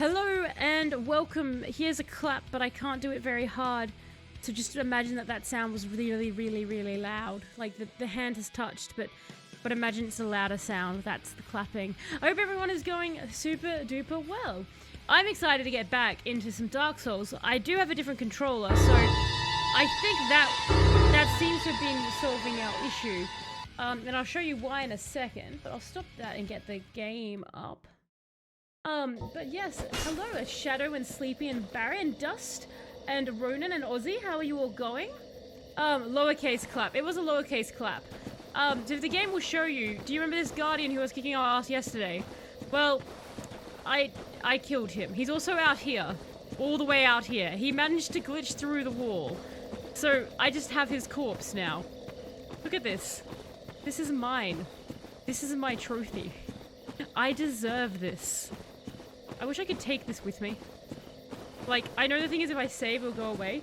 Hello and welcome. Here's a clap, but I can't do it very hard. So just imagine that sound was really, really, really loud. Like the hand has touched, but imagine it's a louder sound. That's the clapping. I hope everyone is going super duper well. I'm excited to get back into some Dark Souls. I do have a different controller, so I think that seems to have been solving our issue. And I'll show you why in a second, but I'll stop that and get the game up. But yes, hello, Shadow and Sleepy and Barry and Dust and Ronan and Ozzy. How are you all going? Lowercase clap. It was a lowercase clap. So the game will show you. Do you remember this Guardian who was kicking our ass yesterday? Well, I killed him. He's also out here. All the way out here. He managed to glitch through the wall. So I just have his corpse now. Look at this. This is mine. This is my trophy. I deserve this. I wish I could take this with me. Like, I know the thing is if I save, it'll go away.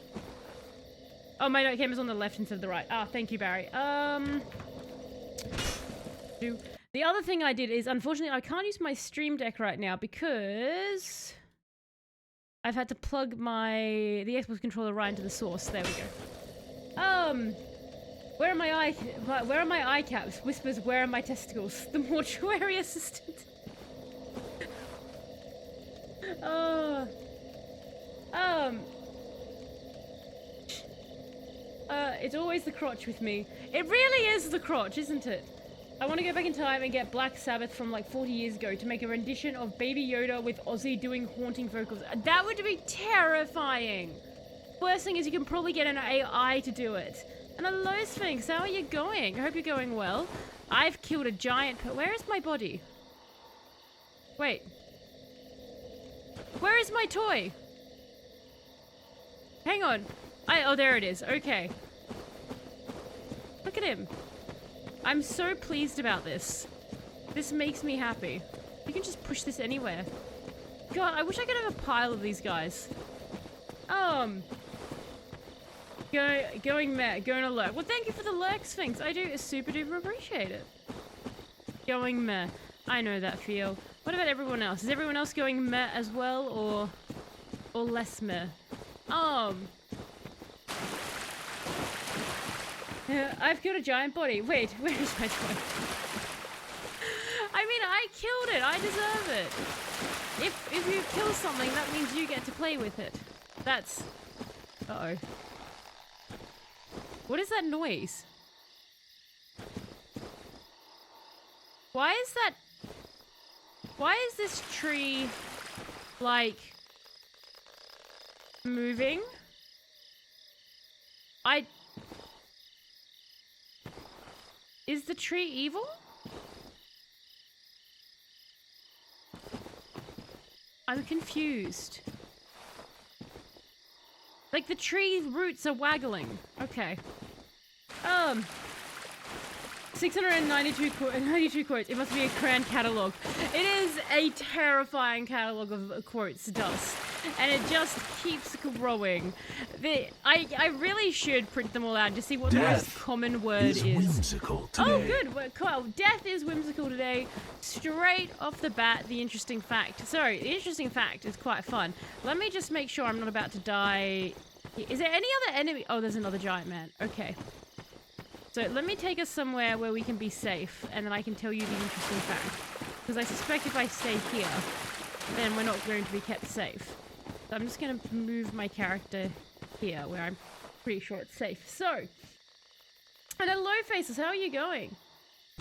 Oh, my note camera's on the left instead of the right. Ah, thank you, Barry. The other thing I did is, unfortunately, I can't use my Stream Deck right now because I've had to plug the Xbox controller right into the source. There we go. Where are my eye caps? Whispers, where are my testicles? The mortuary assistant. It's always the crotch with me. It really is the crotch, isn't it? I want to go back in time and get Black Sabbath from like 40 years ago to make a rendition of Baby Yoda with Ozzy doing haunting vocals. That would be terrifying. Worst thing is you can probably get an AI to do it. And hello, Sphinx, how are you going? I hope you're going well. I've killed a giant where is my body? Wait. Where is my toy? Hang on. Oh, there it is. Okay. Look at him. I'm so pleased about this. This makes me happy. You can just push this anywhere. God, I wish I could have a pile of these guys. Going to lurk. Well, thank you for the lurk, Sphinx. I do super duper appreciate it. Going meh. I know that feel. What about everyone else? Is everyone else going meh as well, or less meh? I've killed a giant body. Wait, where is my toy? I mean, I killed it. I deserve it. If you kill something, that means you get to play with it. That's... Uh-oh. What is that noise? Why is this tree, like, moving? Is the tree evil? I'm confused. Like, the tree roots are waggling. Okay. 692 quotes. It must be a grand catalogue. It is a terrifying catalogue of quotes, Dust. And it just keeps growing. I really should print them all out to see what the most common word is. Whimsical today. Oh, good. Well, death is whimsical today. Straight off the bat, the interesting fact. Sorry, the interesting fact is quite fun. Let me just make sure I'm not about to die. Is there any other enemy? Oh, there's another giant man. Okay. So let me take us somewhere where we can be safe, and then I can tell you the interesting fact. Because I suspect if I stay here, then we're not going to be kept safe. So I'm just going to move my character here, where I'm pretty sure it's safe. So, and hello, Faces, how are you going?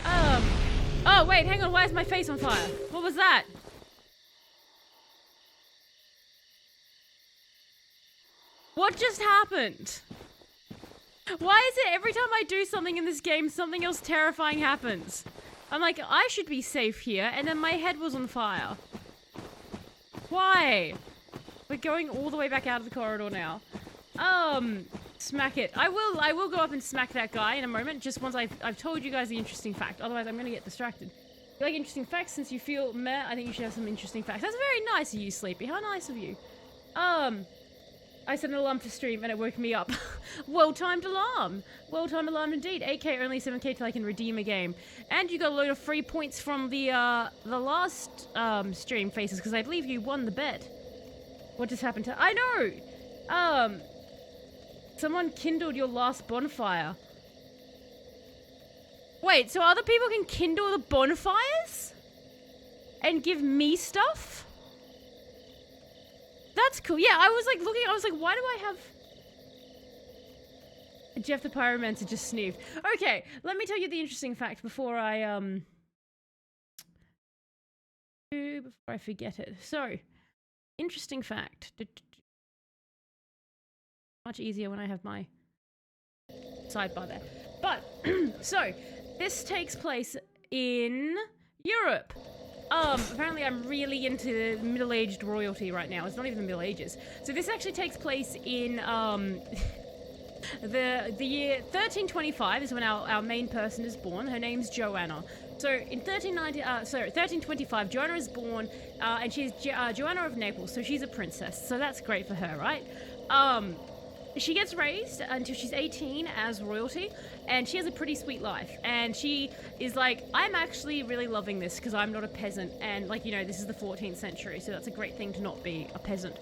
Oh, wait, hang on, why is my face on fire? What was that? What just happened? Why is it every time I do something in this game, something else terrifying happens? I'm like, I should be safe here, and then my head was on fire. Why? We're going all the way back out of the corridor now. Smack it. I will go up and smack that guy in a moment, just once I've told you guys the interesting fact. Otherwise, I'm gonna get distracted. You like interesting facts? Since you feel meh, I think you should have some interesting facts. That's very nice of you, Sleepy. How nice of you. I set an alarm for stream and it woke me up. Well-timed alarm. Well-timed alarm indeed. 8k only 7k till I can redeem a game. And you got a load of free points from the last stream faces because I believe you won the bet. What just happened to... I know! Someone kindled your last bonfire. Wait, so other people can kindle the bonfires? And give me stuff? That's cool. Yeah, I was like looking, I was like, why do I have... Jeff the Pyromancer just sneezed. Okay, let me tell you the interesting fact before I forget it. So, interesting fact. Much easier when I have my sidebar there. But, so, this takes place in Europe. Apparently I'm really into middle-aged royalty right now. It's not even the Middle Ages. So this actually takes place in, the year 1325 is when our main person is born. Her name's Joanna. So in 1325, Joanna is born, and she's Joanna of Naples, so she's a princess. So that's great for her, right? She gets raised until she's 18 as royalty, and she has a pretty sweet life. And she is like, I'm actually really loving this because I'm not a peasant, and like, you know, this is the 14th century, so that's a great thing to not be a peasant.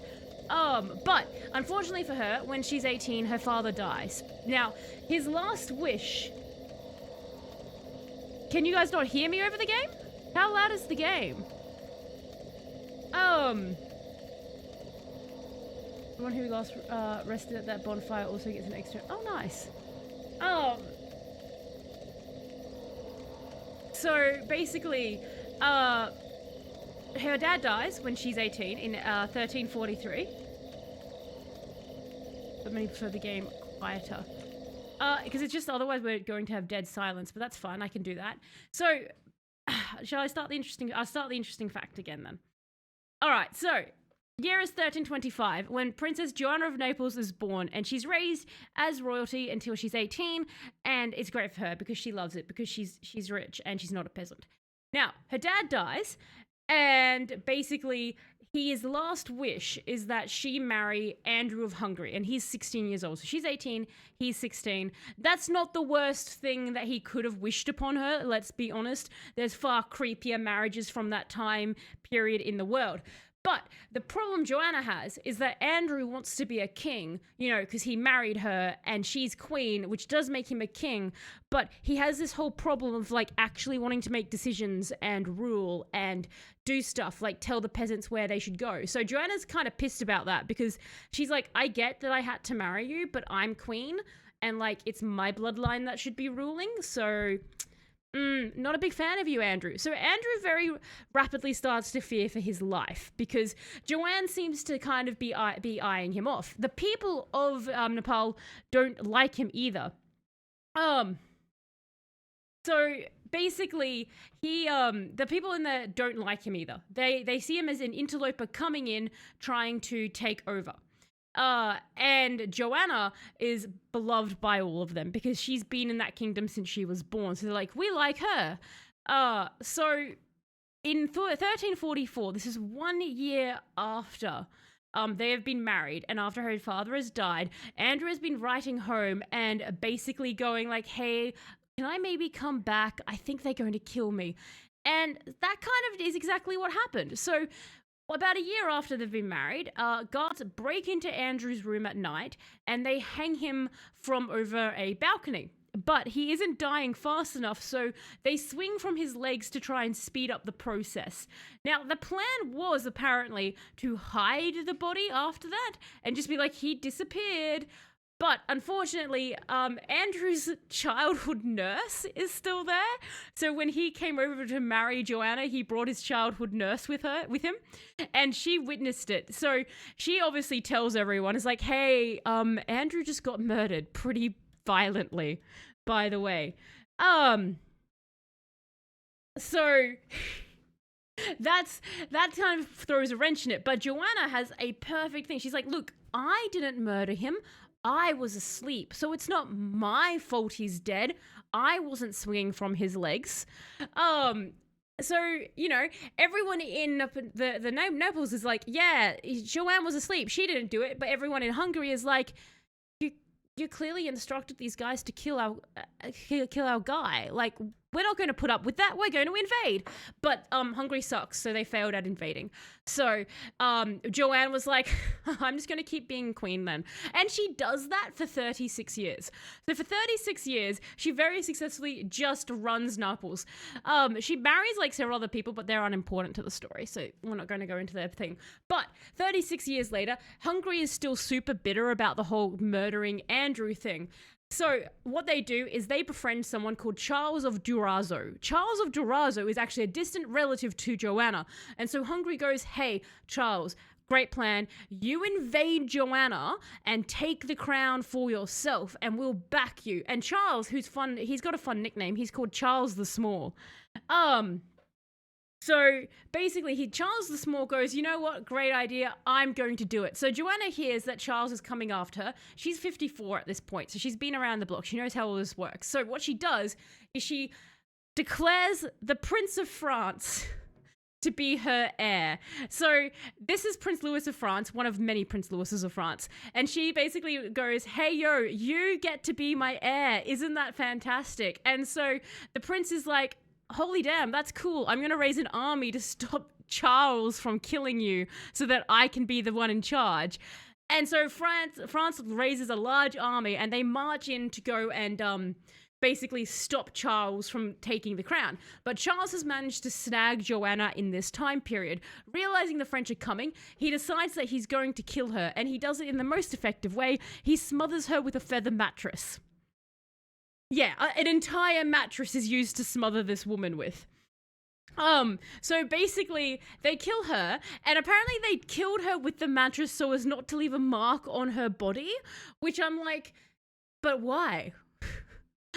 But unfortunately for her, when she's 18, her father dies. Now, his last wish... Can you guys not hear me over the game? How loud is the game? The one who last rested at that bonfire also gets an extra... Oh, nice. So, basically, her dad dies when she's 18 in 1343. But many prefer the game quieter. Because it's just otherwise we're going to have dead silence, but that's fine. I can do that. So, shall I start the interesting... I'll start the interesting fact again then. All right, so... Year is 1325, when Princess Joanna of Naples is born, and she's raised as royalty until she's 18, and it's great for her because she loves it, because she's rich and she's not a peasant. Now, her dad dies, and basically his last wish is that she marry Andrew of Hungary, and he's 16 years old. So she's 18, he's 16. That's not the worst thing that he could have wished upon her, let's be honest. There's far creepier marriages from that time period in the world. But the problem Joanna has is that Andrew wants to be a king, you know, because he married her and she's queen, which does make him a king. But he has this whole problem of like actually wanting to make decisions and rule and do stuff, like tell the peasants where they should go. So Joanna's kind of pissed about that because she's like, I get that I had to marry you, but I'm queen and like it's my bloodline that should be ruling. So... not a big fan of you, Andrew. So Andrew very rapidly starts to fear for his life because Joanne seems to kind of be eyeing him off. The people of Nepal don't like him either. So basically, the people in there don't like him either. They see him as an interloper coming in, trying to take over. And Joanna is beloved by all of them because she's been in that kingdom since she was born. So they're like, we like her. So in 1344, this is 1 year after they have been married and after her father has died, Andrew has been writing home and basically going like, hey, can I maybe come back? I think they're going to kill me. And that kind of is exactly what happened. So about a year after they've been married, guards break into Andrew's room at night and they hang him from over a balcony. But he isn't dying fast enough, so they swing from his legs to try and speed up the process. Now, the plan was apparently to hide the body after that and just be like, he disappeared. But unfortunately, Andrew's childhood nurse is still there. So when he came over to marry Joanna, he brought his childhood nurse with him, and she witnessed it. So she obviously tells everyone, it's like, hey, Andrew just got murdered pretty violently, by the way. So that kind of throws a wrench in it. But Joanna has a perfect thing. She's like, look, I didn't murder him. I was asleep, so it's not my fault he's dead. I wasn't swinging from his legs. So, everyone in the Naples is like, yeah, Joanne was asleep. She didn't do it. But everyone in Hungary is like, you clearly instructed these guys to kill our guy. Like, we're not going to put up with that. We're going to invade. But Hungary sucks, so they failed at invading. So Joanne was like, I'm just going to keep being queen then. And she does that for 36 years. So for 36 years, she very successfully just runs Naples. She marries like several other people, but they're unimportant to the story, so we're not going to go into their thing. But 36 years later, Hungary is still super bitter about the whole murdering Andrew thing. So what they do is they befriend someone called Charles of Durazzo. Charles of Durazzo is actually a distant relative to Joanna. And so Hungary goes, hey, Charles, great plan. You invade Joanna and take the crown for yourself and we'll back you. And Charles, who's fun, he's got a fun nickname. He's called Charles the Small. So basically, Charles the Small goes, you know what? Great idea. I'm going to do it. So Joanna hears that Charles is coming after her. She's 54 at this point, so she's been around the block. She knows how all this works. So what she does is she declares the Prince of France to be her heir. So this is Prince Louis of France, one of many Prince Louises of France. And she basically goes, hey, yo, you get to be my heir. Isn't that fantastic? And so the prince is like, holy damn, that's cool. I'm going to raise an army to stop Charles from killing you so that I can be the one in charge. And so France raises a large army and they march in to go and basically stop Charles from taking the crown. But Charles has managed to snag Joanna in this time period. Realizing the French are coming, he decides that he's going to kill her, and he does it in the most effective way. He smothers her with a feather mattress. Yeah, an entire mattress is used to smother this woman with. So basically, they kill her, and apparently they killed her with the mattress so as not to leave a mark on her body, which I'm like, but why?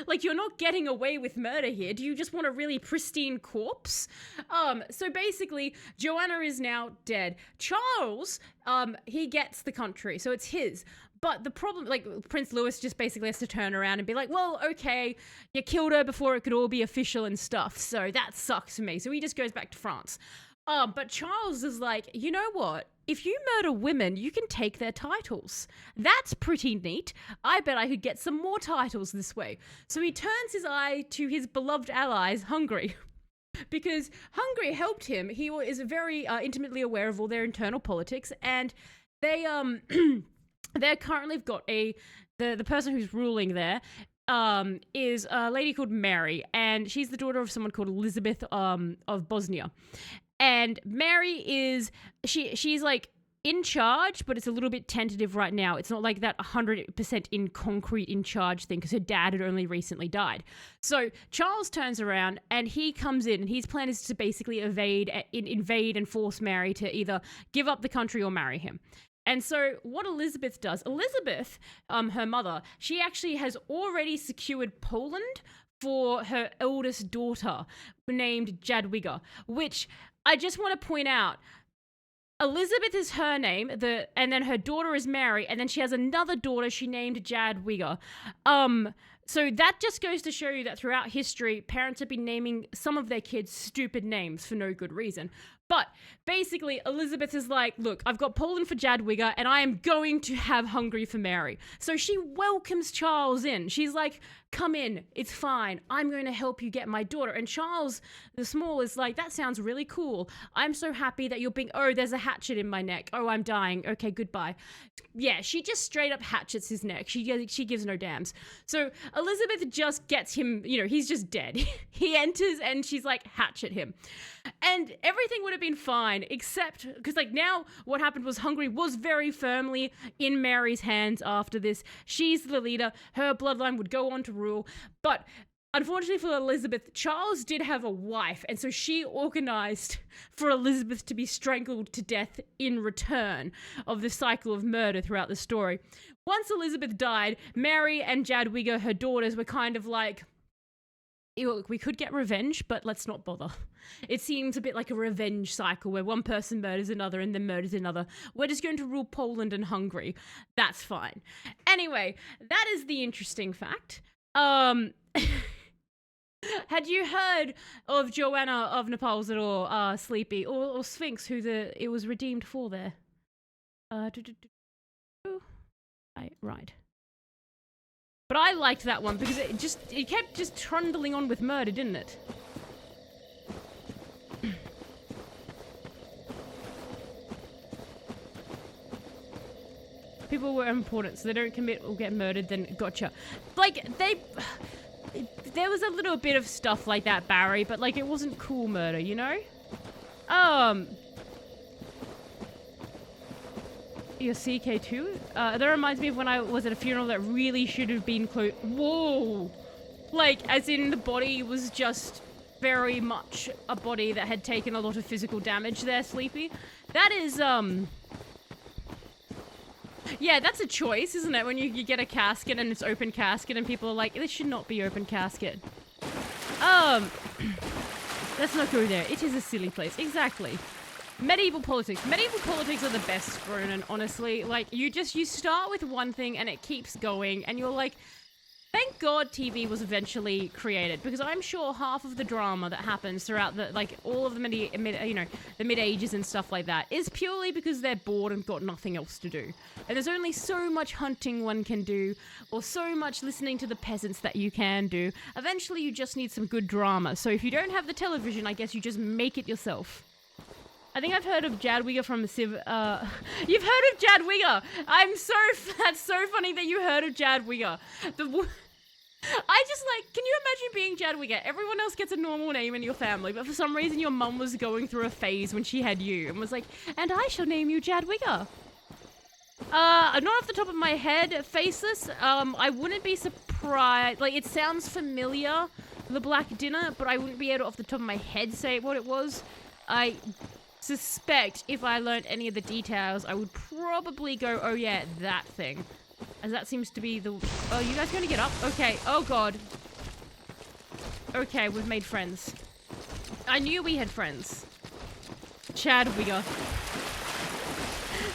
Like, you're not getting away with murder here. Do you just want a really pristine corpse? So basically, Joanna is now dead. Charles, he gets the country, so it's his. But the problem, like, Prince Louis just basically has to turn around and be like, well, okay, you killed her before it could all be official and stuff, so that sucks for me. So he just goes back to France. But Charles is like, you know what? If you murder women, you can take their titles. That's pretty neat. I bet I could get some more titles this way. So he turns his eye to his beloved allies, Hungary. Because Hungary helped him. He is very intimately aware of all their internal politics, and they they currently got the person who's ruling there is a lady called Mary, and she's the daughter of someone called Elizabeth of Bosnia. And Mary is she's like in charge, but it's a little bit tentative right now. It's not like that 100% in concrete in charge thing, because her dad had only recently died. So Charles turns around and he comes in, and his plan is to basically invade and force Mary to either give up the country or marry him. And so what Elizabeth does, her mother, she actually has already secured Poland for her eldest daughter named Jadwiga, which I just want to point out, Elizabeth is her name, and then her daughter is Mary, and then she has another daughter she named Jadwiga. So that just goes to show you that throughout history, parents have been naming some of their kids stupid names for no good reason. But basically, Elizabeth is like, look, I've got Poland for Jadwiga, and I am going to have Hungary for Mary. So she welcomes Charles in. She's like, come in, it's fine. I'm going to help you get my daughter. And Charles the Small is like, that sounds really cool. I'm so happy that you're being, oh, there's a hatchet in my neck. Oh, I'm dying. Okay, goodbye. Yeah, she just straight up hatchets his neck. She gives no damns. So Elizabeth just gets him, he's just dead. He enters and she's like, hatchet him. And everything would have been fine, except because now what happened was Hungary was very firmly in Mary's hands after this. She's the leader. Her bloodline would go on to rule. But unfortunately for Elizabeth, Charles did have a wife, and so she organized for Elizabeth to be strangled to death in return of the cycle of murder throughout the story. Once Elizabeth died, Mary and Jadwiga, her daughters, were kind of like, look, we could get revenge, but let's not bother. It seems a bit like a revenge cycle where one person murders another and then murders another. We're just going to rule Poland and Hungary. That's fine. Anyway, that is the interesting fact. Had you heard of Joanna of Nepal's little Sleepy or Sphinx, who it was redeemed for there? Right. But I liked that one because it kept just trundling on with murder, didn't it? People were important, so they don't commit or get murdered, then gotcha. Like, there was a little bit of stuff like that, Barry, but like it wasn't cool murder, you know? Your CK2? That reminds me of when I was at a funeral that really should have been whoa! Like, as in the body was just very much a body that had taken a lot of physical damage there, Sleepy. That is, yeah, that's a choice, isn't it? When you get a casket and it's open casket and people are like, this should not be open casket. Let's not go there. It is a silly place. Exactly. Medieval politics. Medieval politics are the best, Ronan, honestly. Like, you start with one thing and it keeps going and you're like, thank God TV was eventually created, because I'm sure half of the drama that happens throughout all of the mid ages and stuff like that is purely because they're bored and got nothing else to do. And there's only so much hunting one can do, or so much listening to the peasants that you can do. Eventually you just need some good drama. So if you don't have the television, I guess you just make it yourself. I think I've heard of Jadwiga from Civ. You've heard of Jadwiga! That's so funny that you heard of Jadwiga. I just can you imagine being Jadwiga? Everyone else gets a normal name in your family, but for some reason your mum was going through a phase when she had you and was like, and I shall name you Jadwiga. Not off the top of my head, Faceless, I wouldn't be surprised. Like, it sounds familiar, The Black Dinner, but I wouldn't be able to off the top of my head say what it was. I suspect if I learned any of the details, I would probably go, oh yeah, that thing. As that seems to be the... Oh, you guys gonna get up? Okay. Oh, God. Okay, we've made friends. I knew we had friends. Chadwiga.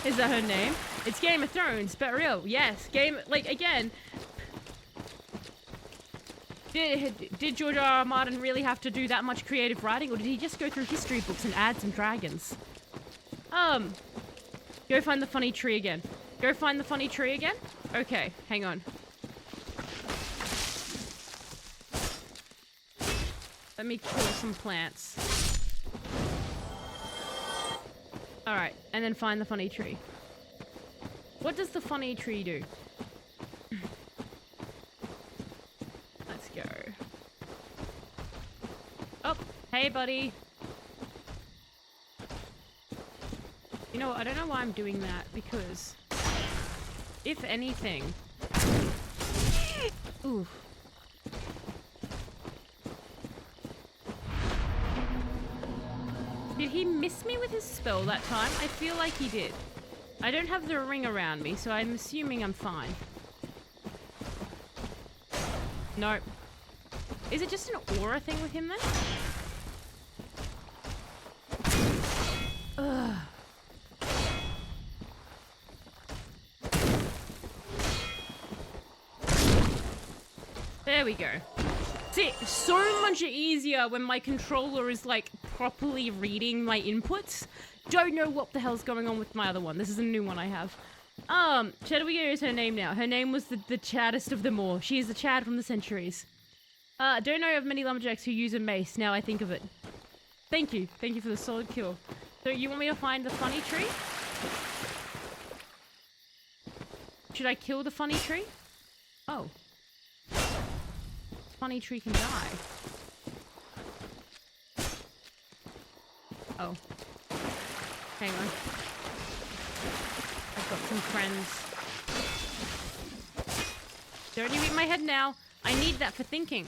Is that her name? It's Game of Thrones, but real. Yes. Again... Did George R. R. Martin really have to do that much creative writing, or did he just go through history books and add some dragons? Go find the funny tree again. Go find the funny tree again? Okay, hang on. Let me kill some plants. Alright, and then find the funny tree. What does the funny tree do? Let's go. Oh, hey buddy. You know what, I don't know why I'm doing that, because if anything... Ooh. Did he miss me with his spell that time? I feel like he did. I don't have the ring around me, so I'm assuming I'm fine. Nope. Is it just an aura thing with him then? Ugh. There we go. See, so much easier when my controller is properly reading my inputs. Don't know what the hell's going on with my other one. This is a new one I have. Chadwiga is her name now. Her name was the chaddest of them all. She is the Chad from the centuries. Don't know of many lumberjacks who use a mace, now I think of it. Thank you. Thank you for the solid kill. So you want me to find the funny tree? Should I kill the funny tree? Oh. Funny tree can die. Oh. Hang on. I've got some friends. Don't you eat my head now. I need that for thinking.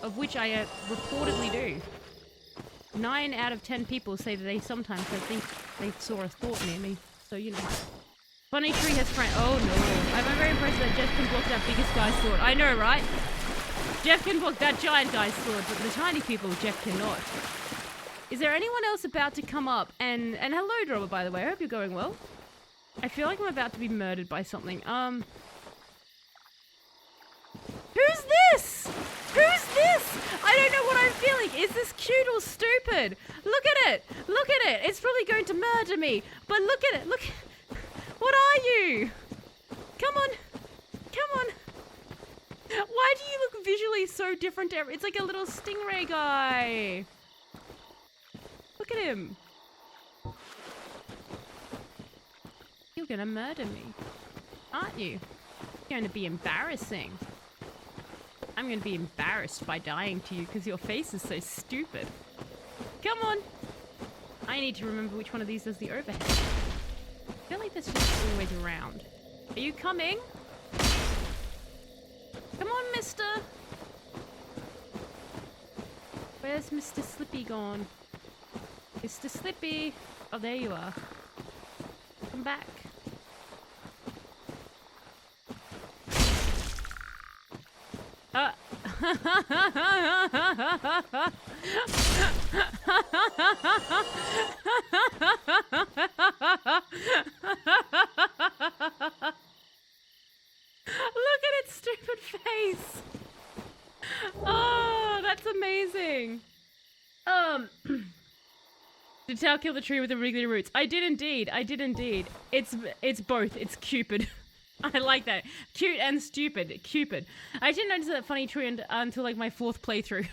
Of which I reportedly do. 9 out of 10 people say that they sometimes think they saw a thought near me. So, you know. Funny tree has friend. Oh no. I'm very impressed that Jeff can block that biggest guy's sword. I know, right? Jeff can block that giant guy's sword, but the tiny people, Jeff cannot. Is there anyone else about to come up? And hello, Dropper, by the way. I hope you're going well. I feel like I'm about to be murdered by something. Who's this? Who's this? I don't know what I'm feeling. Is this cute or stupid? Look at it. Look at it. It's probably going to murder me. But look at it. Look. What are you? Come on. Come on. Why do you look visually so different to it's like a little stingray guy. Look at him. You're gonna murder me, aren't you? You're gonna be embarrassing. I'm gonna be embarrassed by dying to you because your face is so stupid. Come on. I need to remember which one of these does the overhead. I feel like that's just always around. Are you coming? Come on, mister. Where's Mr. Slippy gone? Mr. Slippy. Oh, there you are. Come back. Look at its stupid face. Oh, that's amazing. Did Tao kill the tree with the wriggly roots? I did indeed. I did indeed. It's both. It's Cupid. I like that. Cute and stupid. Cupid. I didn't notice that funny tree until like my 4th playthrough.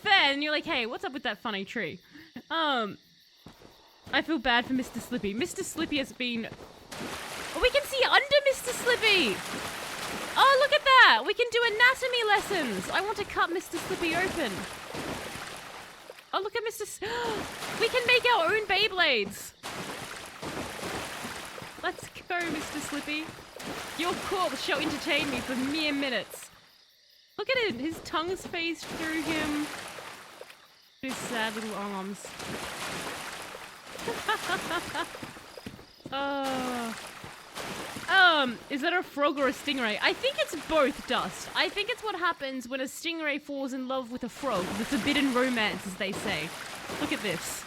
Fair, and you're like, hey, what's up with that funny tree? I feel bad for Mr. Slippy. Mr. Slippy has been... Oh, we can see under Mr. Slippy! Oh, look at that! We can do anatomy lessons! I want to cut Mr. Slippy open. Oh, look at we can make our own Beyblades! Let's go, Mr. Slippy. Your corpse shall entertain me for mere minutes. Look at it! His tongue's phased through him. His sad little arms. Is that a frog or a stingray? I think it's both, Dust. I think it's what happens when a stingray falls in love with a frog. The forbidden romance, as they say. Look at this.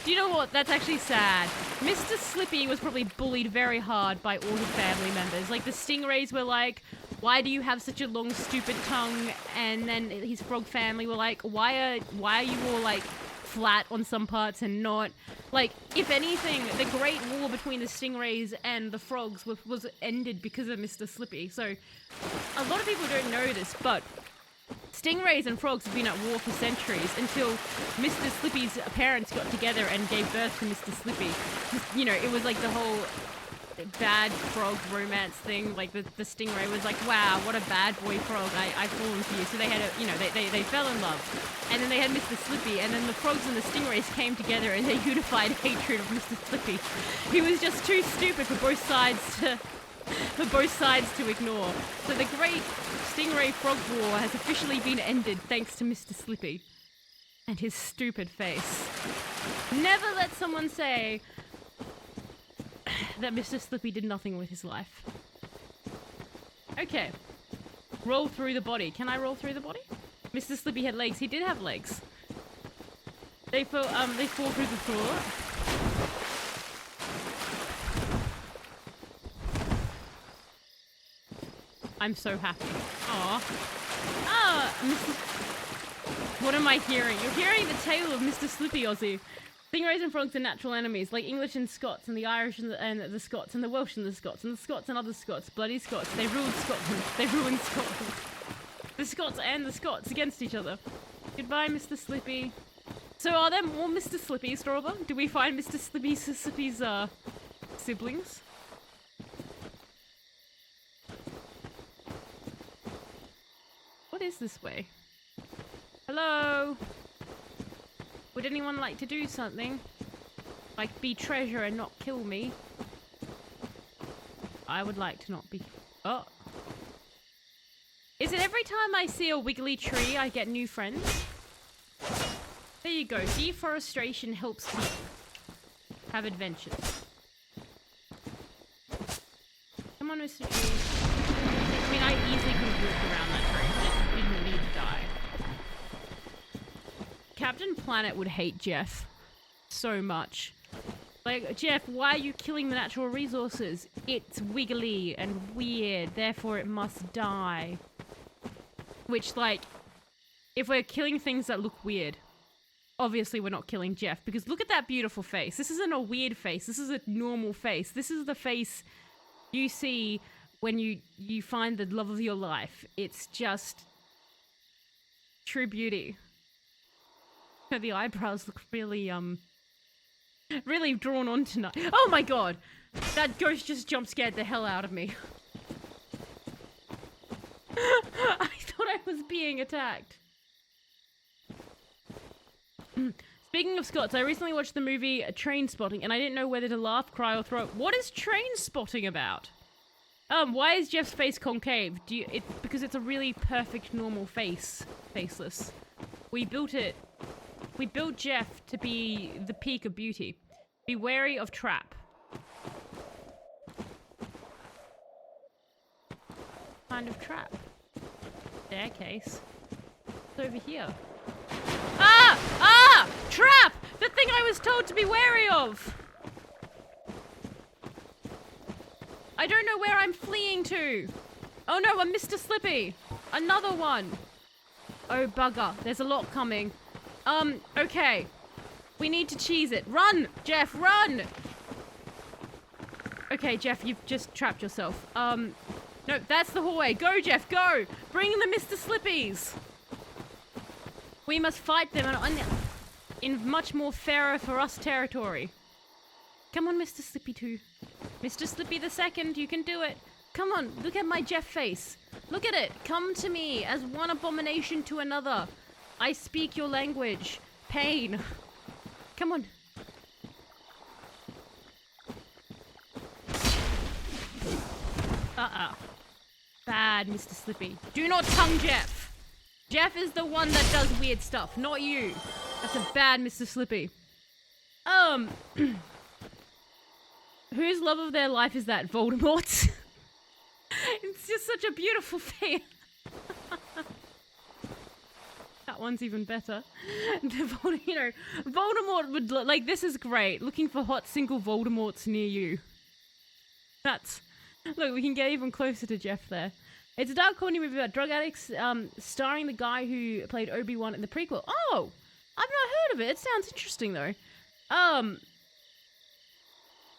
Do you know what? That's actually sad. Mr. Slippy was probably bullied very hard by all his family members. Like, the stingrays were like, why do you have such a long, stupid tongue? And then his frog family were like, why are you all, like, flat on some parts and not? Like, if anything, the great war between the stingrays and the frogs was ended because of Mr. Slippy. So, a lot of people don't know this, but stingrays and frogs have been at war for centuries until Mr. Slippy's parents got together and gave birth to Mr. Slippy. You know, it was like the whole bad frog romance thing. Like, the stingray was like, wow, what a bad boy frog, I've fallen for you. So they had they fell in love. And then they had Mr. Slippy, and then the frogs and the stingrays came together and they unified hatred of Mr. Slippy. He was just too stupid for both sides to ignore. So the great stingray frog war has officially been ended thanks to Mr. Slippy and his stupid face. Never let someone say that Mr. Slippy did nothing with his life. Okay. Roll through the body. Can I roll through the body? Mr. Slippy had legs. He did have legs. They fall through the floor. I'm so happy. Aww. What am I hearing? You're hearing the tale of Mr. Slippy, Aussie. Stingrays and frogs are natural enemies, like English and Scots, and the Irish and the Scots, and the Welsh and the Scots, and the Scots and other Scots, bloody Scots. They ruled Scotland. They ruined Scotland. The Scots and the Scots against each other. Goodbye, Mr. Slippy. So are there more Mr. Slippys, Strawber? Do we find Mr. Slippy's siblings? What is this way? Hello? Would anyone like to do something? Like be treasure and not kill me? I would like to not be... Oh. Is it every time I see a wiggly tree I get new friends? There you go. Deforestation helps people have adventures. Come on, Mr. Tree. I mean, I easily could have walked around that tree. It didn't need to die. Captain Planet would hate Jeff so much. Like, Jeff, why are you killing the natural resources? It's wiggly and weird, therefore it must die. Which, like, if we're killing things that look weird, obviously we're not killing Jeff, because look at that beautiful face. This isn't a weird face. This is a normal face. This is the face you see when you find the love of your life. It's just true beauty. The eyebrows look really, really drawn on tonight. Oh my god! That ghost just jump scared the hell out of me. I thought I was being attacked. Speaking of Scots, I recently watched the movie Train Spotting, and I didn't know whether to laugh, cry, or throw up. What is Train Spotting about? Why is Jeff's face concave? Because it's a really perfect, normal face. Faceless. We built Jeff to be the peak of beauty. Be wary of trap. Kind of trap. Staircase. It's over here. Ah! Ah! Trap! The thing I was told to be wary of! I don't know where I'm fleeing to. Oh no, I'm Mr. Slippy. Another one. Oh bugger, there's a lot coming. Okay. We need to cheese it. Run, Jeff, run! Okay, Jeff, you've just trapped yourself. No, that's the hallway. Go, Jeff, go! Bring the Mr. Slippies! We must fight them in much more fairer for us territory. Come on, Mr. Slippy 2. Mr. Slippy the second, you can do it. Come on, look at my Jeff face. Look at it. Come to me as one abomination to another. I speak your language. Pain. Come on. Uh-oh. Bad, Mr. Slippy. Do not tongue Jeff. Jeff is the one that does weird stuff, not you. That's a bad Mr. Slippy. Whose love of their life is that? Voldemort's? It's just such a beautiful face. That one's even better. You know, Voldemort would, like, this is great. Looking for hot single Voldemorts near you. Look, we can get even closer to Jeff there. It's a dark comedy movie about drug addicts, starring the guy who played Obi-Wan in the prequel. Oh! I've not heard of it. It sounds interesting, though.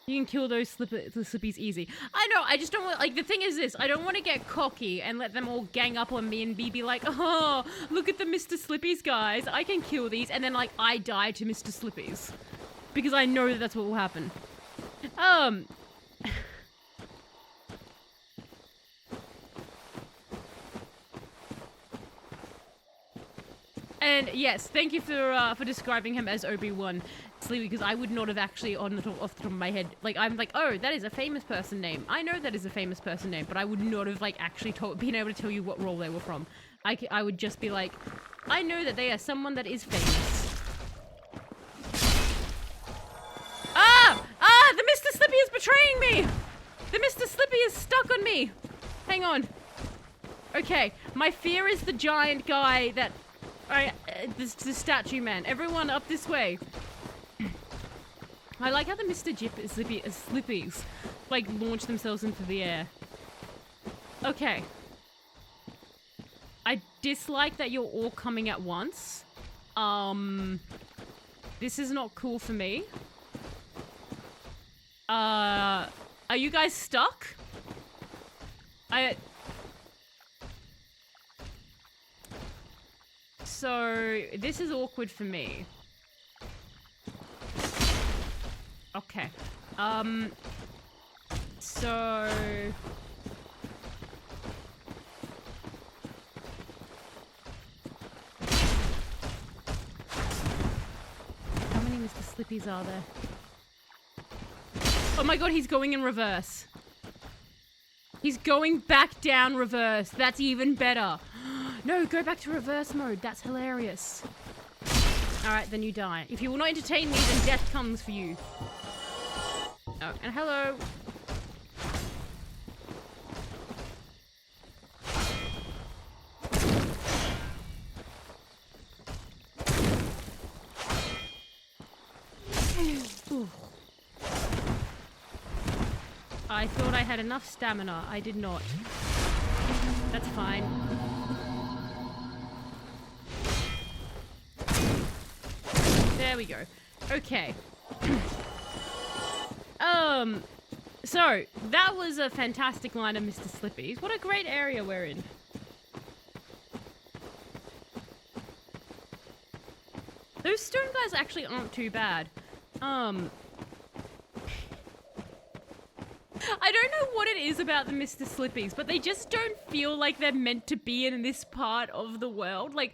You can kill those the Slippies easy. I know, I just don't want, like, the thing is this, I don't want to get cocky and let them all gang up on me and be like, oh, look at the Mr. Slippies, guys. I can kill these, and then, like, I die to Mr. Slippies. Because I know that that's what will happen. And yes, thank you for describing him as Obi-Wan Sleepy, because I would not have actually off the top of my head, like, I'm like, oh, that is a famous person name. I know that is a famous person name, but I would not have, like, actually been able to tell you what role they were from. I would just be like, I know that they are someone that is famous. The Mr. Slippy is betraying me! The Mr. Slippy is stuck on me! Hang on. Okay, my fear is the giant guy that... the statue man. Everyone up this way. I like how the Mr. Slippies, like, launch themselves into the air. Okay. I dislike that you're all coming at once. This is not cool for me. Are you guys stuck? So, this is awkward for me. Okay. So... How many Mr. Slippies are there? Oh my god, he's going in reverse. He's going back down reverse. That's even better. No, go back to reverse mode. That's hilarious. Alright, then you die. If you will not entertain me, then death comes for you. Oh, and hello. I thought I had enough stamina. I did not. That's fine. There we go. Okay. So, that was a fantastic line of Mr. Slippy. What a great area we're in. Those stone guys actually aren't too bad. I don't know what it is about the Mr. Slippies, but they just don't feel like they're meant to be in this part of the world. Like,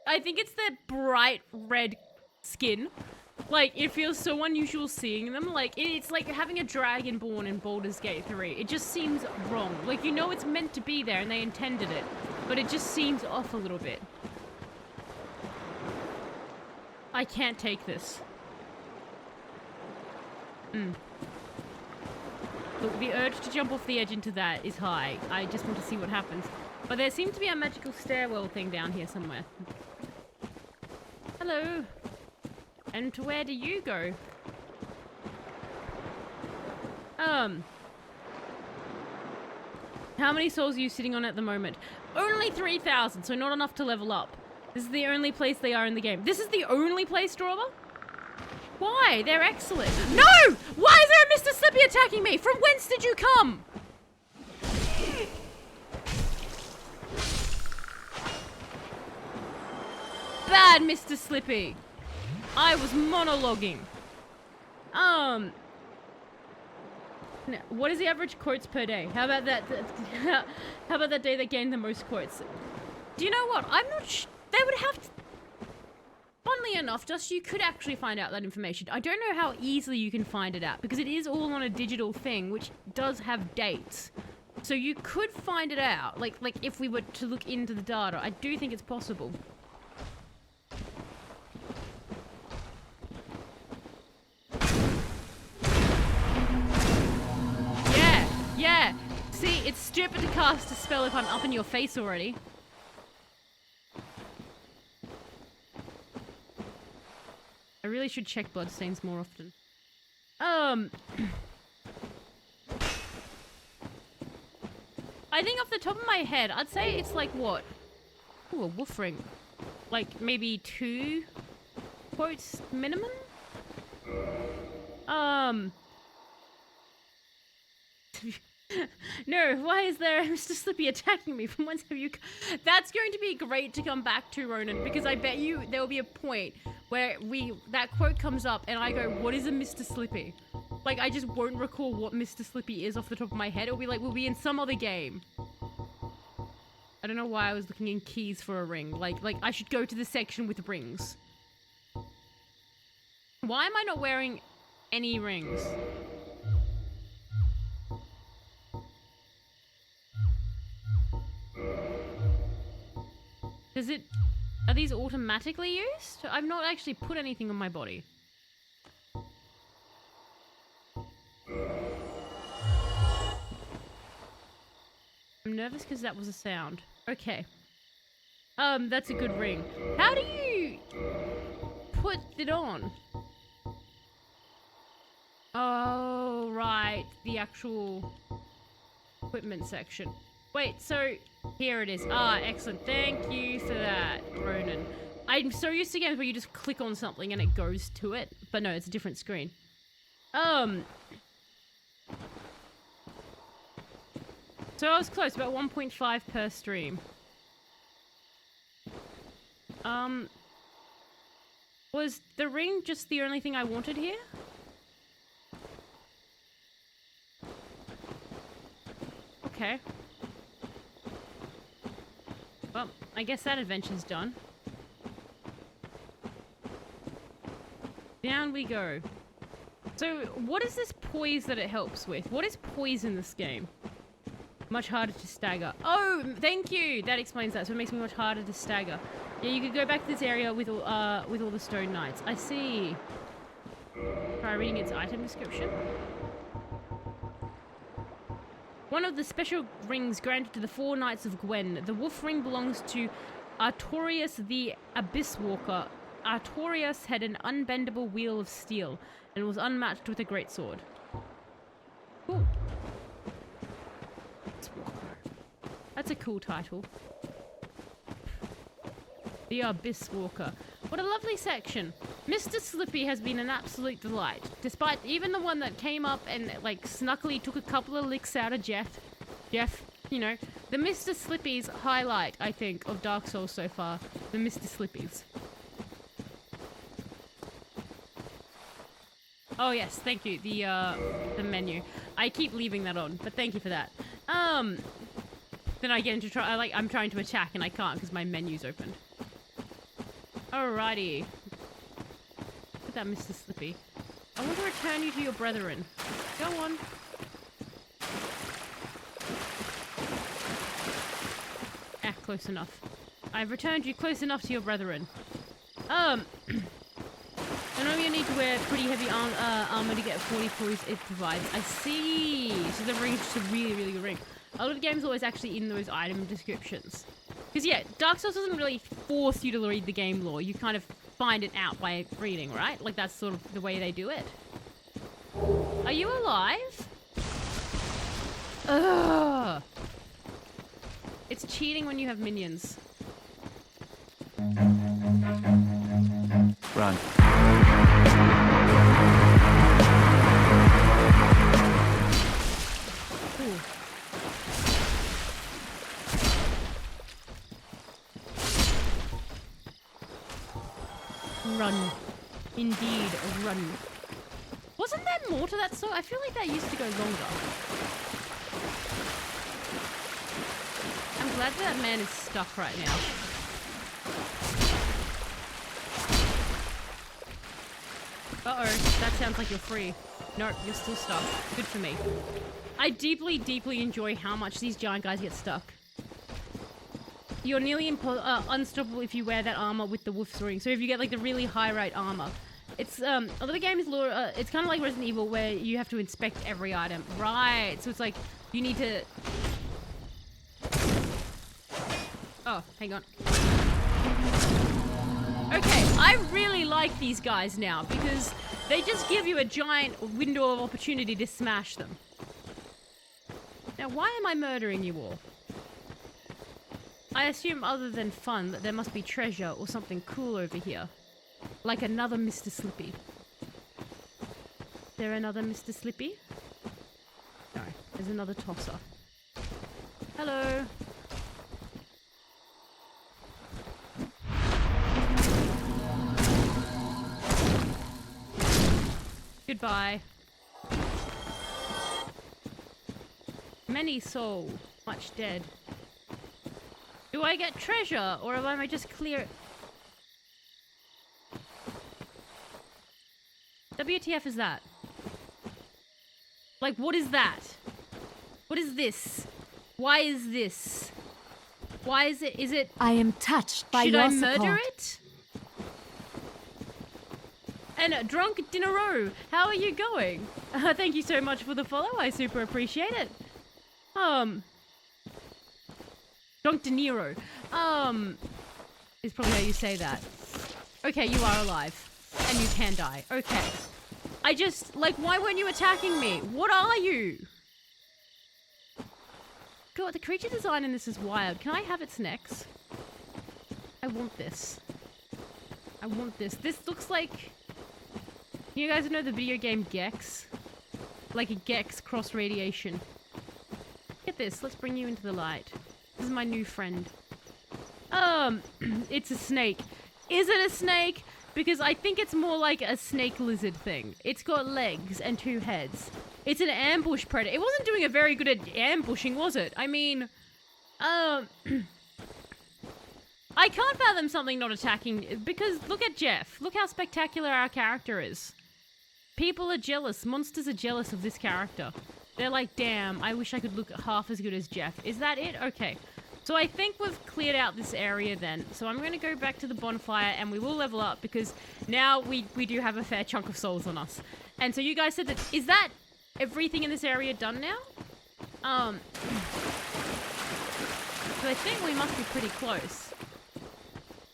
I think it's their bright red skin. Like, it feels so unusual seeing them. Like, it's like having a dragonborn in Baldur's Gate 3. It just seems wrong. Like, you know it's meant to be there and they intended it, but it just seems off a little bit. I can't take this. Look, the urge to jump off the edge into that is high. I just want to see what happens. But there seems to be a magical stairwell thing down here somewhere. Hello. And to where do you go? How many souls are you sitting on at the moment? Only 3,000, so not enough to level up. This is the only place they are in the game. This is the only place, Drawer? Why? They're excellent. No! Why is there a Mr. Slippy attacking me? From whence did you come? Bad Mr. Slippy. I was monologuing. What is the average quotes per day? How about that? How about that day that gained the most quotes? Do you know what? I'm not they would have to... Funnily enough, just you could actually find out that information. I don't know how easily you can find it out because it is all on a digital thing, which does have dates. So you could find it out. Like if we were to look into the data, I do think it's possible. Yeah. See, it's stupid to cast a spell if I'm up in your face already. I really should check bloodstains more often. I think off the top of my head, I'd say it's like what? Ooh, a wolf ring. Like maybe 2 quotes minimum? No, why is there Mr. Slippy attacking me? From whence have you... That's going to be great to come back to, Ronan, because I bet you there will be a point where that quote comes up and I go, what is a Mr. Slippy? Like, I just won't recall what Mr. Slippy is off the top of my head. It'll be like, we'll be in some other game. I don't know why I was looking in keys for a ring. Like I should go to the section with rings. Why am I not wearing any rings? Are these automatically used? I've not actually put anything on my body. I'm nervous because that was a sound. Okay. That's a good ring. How do you put it on? Oh, right. The actual equipment section. Wait, so here it is. Ah, excellent. Thank you for that, Ronan. I'm so used to games where you just click on something and it goes to it. But no, it's a different screen. So I was close, about 1.5 per stream. Was the ring just the only thing I wanted here? Okay. Well, I guess that adventure's done. Down we go. So, what is this poise that it helps with? What is poise in this game? Much harder to stagger. Oh, thank you! That explains that. So it makes me much harder to stagger. Yeah, you could go back to this area with all the stone knights. I see. Try reading its item description. One of the special rings granted to the 4 Knights of Gwen. The wolf ring belongs to Artorius the Abyss Walker. Artorius had an unbendable wheel of steel and was unmatched with a greatsword. Cool. That's a cool title. The Abyss Walker. What a lovely section. Mr. Slippy has been an absolute delight. Despite even the one that came up and like snuckily took a couple of licks out of Jeff, you know, the Mr. Slippy's highlight, I think, of Dark Souls so far. The Mr. Slippy's. Oh yes, thank you. The menu. I keep leaving that on, but thank you for that. Then I get into I'm trying to attack and I can't because my menu's opened. Alrighty. Look at that, Mr. Slippy. I want to return you to your brethren. Go on. Ah, close enough. I've returned you close enough to your brethren. I know you need to wear pretty heavy armor to get 40 points it provides. I see. So the ring's just a really, really good ring. A lot of the game's always actually in those item descriptions. Because yeah, Dark Souls doesn't really force you to read the game lore. You kind of find it out by reading, right? Like that's sort of the way they do it. Are you alive? Ugh. It's cheating when you have minions. Run. Ooh. Run. Indeed, run. Wasn't there more to that song? I feel like that used to go longer. I'm glad that man is stuck right now. Uh-oh, that sounds like you're free. No, you're still stuck. Good for me. I deeply, deeply enjoy how much these giant guys get stuck. You're nearly unstoppable if you wear that armor with the wolf's ring. So if you get like the really high rate armor. It's, a lot of the game's lore, it's kind of like Resident Evil where you have to inspect every item. Right, so it's like, you need to... Oh, hang on. Okay, I really like these guys now because they just give you a giant window of opportunity to smash them. Now, why am I murdering you all? I assume other than fun that there must be treasure or something cool over here. Like another Mr. Slippy. Is there another Mr. Slippy? No, there's another tosser. Hello. Goodbye. Many soul, much dead. Do I get treasure, or am I just clear? WTF is that? Like, what is that? What is this? Why is this? Why is it? Is it? I am touched by your support. Should I murder it? And Drunk Dinero, how are you going? Thank you so much for the follow. I super appreciate it. Drunk De Niro. Is probably how you say that. Okay, you are alive. And you can die. Okay. I just, like, why weren't you attacking me? What are you? God, the creature design in this is wild. Can I have its necks? I want this. I want this. This looks like... You guys know the video game Gex? Like a Gex cross radiation. Get this. Let's bring you into the light. This is my new friend. It's a snake. Is it a snake? Because I think it's more like a snake lizard thing. It's got legs and 2 heads. It's an ambush predator. It wasn't doing a very good at ambushing, was it? I mean, I can't fathom something not attacking, because look at Jeff. Look how spectacular our character is. People are jealous. Monsters are jealous of this character. They're like, damn, I wish I could look half as good as Jeff. Is that it? Okay. So I think we've cleared out this area then. So I'm going to go back to the bonfire and we will level up because now we do have a fair chunk of souls on us. And so you guys said that, is that everything in this area done now? So I think we must be pretty close.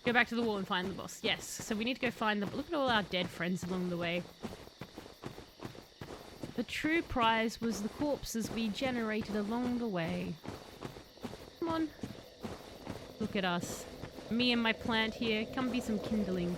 Go back to the wall and find the boss. Yes. So we need to go find them. Look at all our dead friends along the way. The true prize was the corpses we generated along the way. Come on. Look at us. Me and my plant here. Come be some kindling.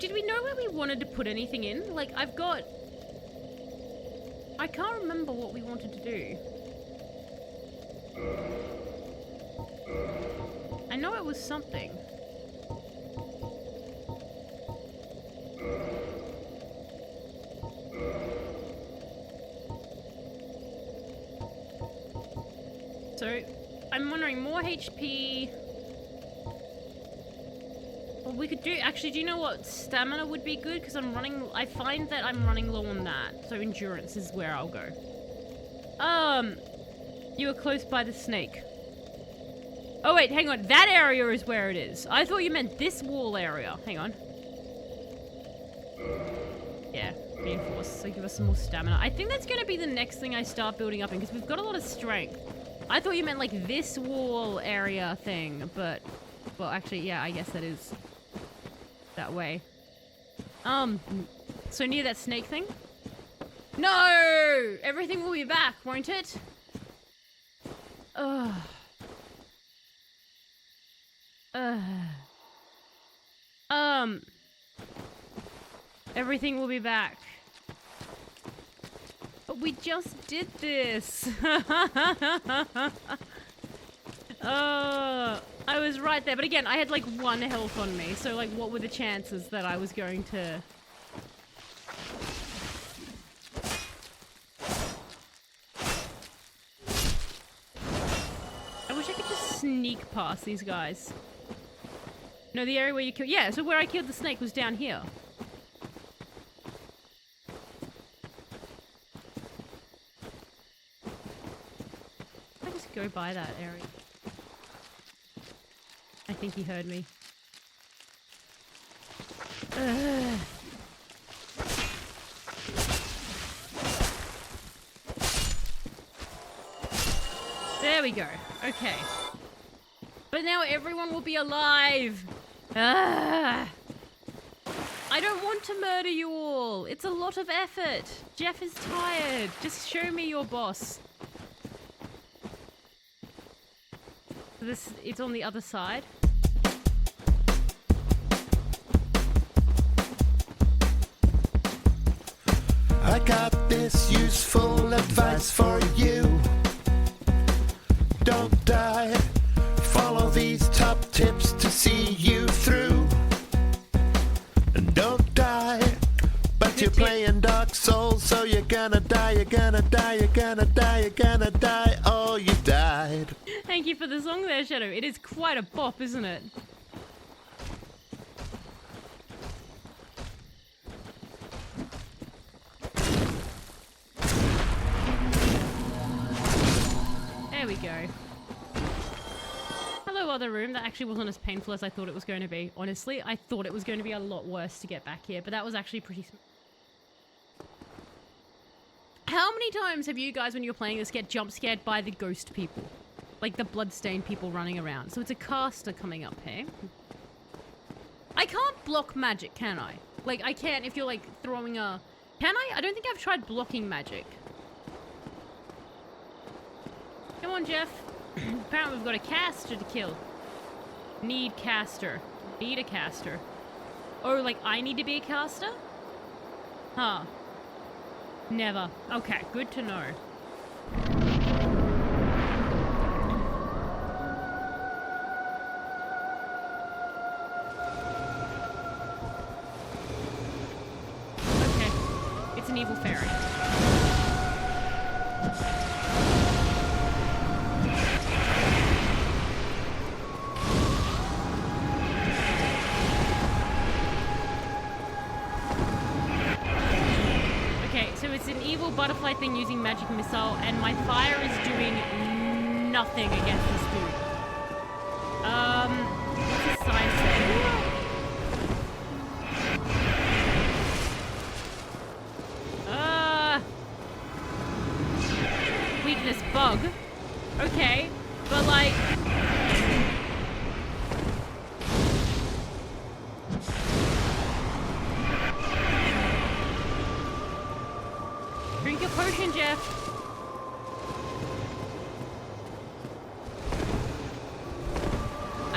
Did we know where we wanted to put anything in? Like, I can't remember what we wanted to do. I know it was something. So, I'm wondering, more HP... Well, we could do... Actually, do you know what? Stamina would be good, because I find that I'm running low on that. So endurance is where I'll go. You were close by the snake. Oh, wait, hang on. That area is where it is. I thought you meant this wall area. Hang on. Yeah, reinforce. So give us some more stamina. I think that's going to be the next thing I start building up in, because we've got a lot of strength. I thought you meant, like, this wall area thing, but... Well, actually, yeah, I guess that is... that way. So near that snake thing? No! Everything will be back, won't it? Ugh. Everything will be back. But we just did this! I was right there, but again, I had like 1 health on me, so like what were the chances that I was going to... I wish I could just sneak past these guys. No, the area where you killed... Yeah, so where I killed the snake was down here. I just go by that area. I think he heard me. There we go. Okay. But now everyone will be alive. I don't want to murder you all. It's a lot of effort. Jeff is tired. Just show me your boss. It's on the other side. I got this useful advice for you. Don't die. Follow these top tips to see you through. And don't die. But you're playing Dark Souls, so you're gonna die, you're gonna die, you're gonna die, you're gonna die. Oh, you died. Thank you for the song there, Shadow. It is quite a bop, isn't it? There we go. Hello, other room. That actually wasn't as painful as I thought it was going to be. Honestly, I thought it was going to be a lot worse to get back here, but that was actually pretty... How many times have you guys, when you're playing this, get jump scared by the ghost people? Like the bloodstained people running around. So it's a caster coming up here. I can't block magic, can I? Like, I can't if you're, like, throwing a... Can I? I don't think I've tried blocking magic. Come on, Jeff. Apparently we've got a caster to kill. Need caster. Need a caster. Oh, like, I need to be a caster? Huh. Never. Okay, good to know. Okay. It's an evil fairy. Butterfly thing using magic missile, and my fire is doing nothing against this dude. What's his size say? Weakness bug. Okay, but like... Drink your potion, Jeff.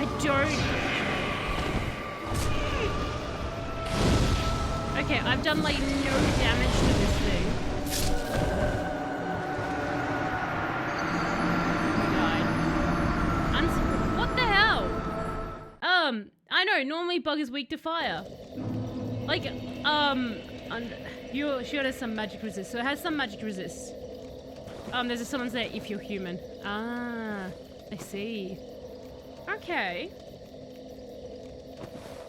I don't... Okay, I've done like no damage to this thing. Died. What the hell? I know, normally bug is weak to fire. Like, she has some magic resist, so it has some magic resist. There's a summons there if you're human. Ah, I see. Okay.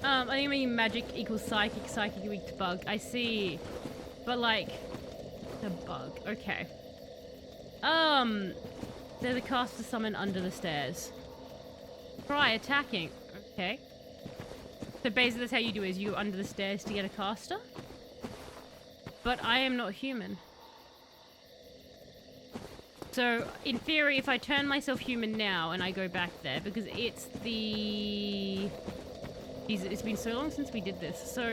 I think maybe magic equals psychic, psychic weak to bug. I see. But like, the bug. Okay. There's a caster summon under the stairs. Try attacking. Okay. So basically that's how you do it, is you go under the stairs to get a caster. But I am not human. So, in theory, if I turn myself human now and I go back there, because it's the... Jesus, it's been so long since we did this, so...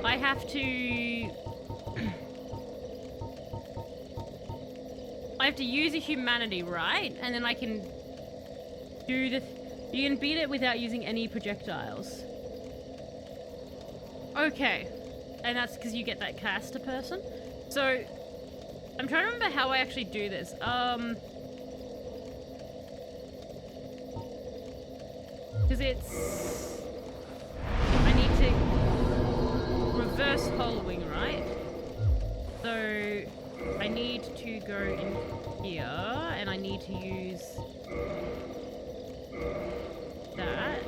I have to... I have to use a humanity, right? And then I can do the... You can beat it without using any projectiles. Okay. And that's because you get that caster person. So, I'm trying to remember how I actually do this. Because it's... I need to reverse hollowing, right? So, I need to go in here, and I need to use that.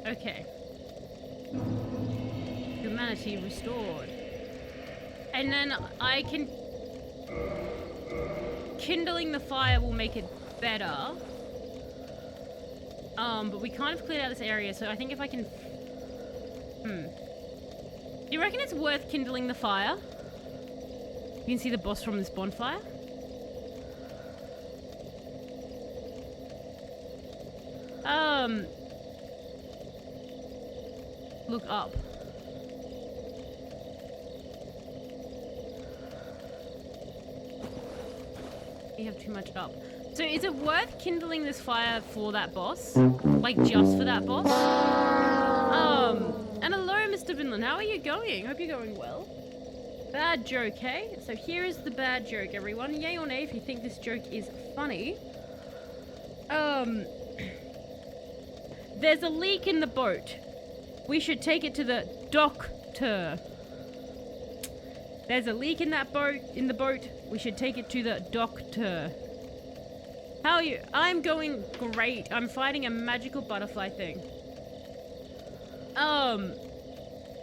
Okay. Humanity restored. And then I can... Kindling the fire will make it better. But we kind of cleared out this area, so I think if I can... Do you reckon it's worth kindling the fire? You can see the boss from this bonfire. Look up. You have too much up. So is it worth kindling this fire for that boss? Like just for that boss? And hello, Mr. Vinland. How are you going? Hope you're going well. Bad joke, hey? So here is the bad joke, everyone. Yay or nay if you think this joke is funny. There's a leak in the boat. We should take it to the doctor. There's a leak in that boat, in the boat. We should take it to the doctor. How are you? I'm going great. I'm fighting a magical butterfly thing.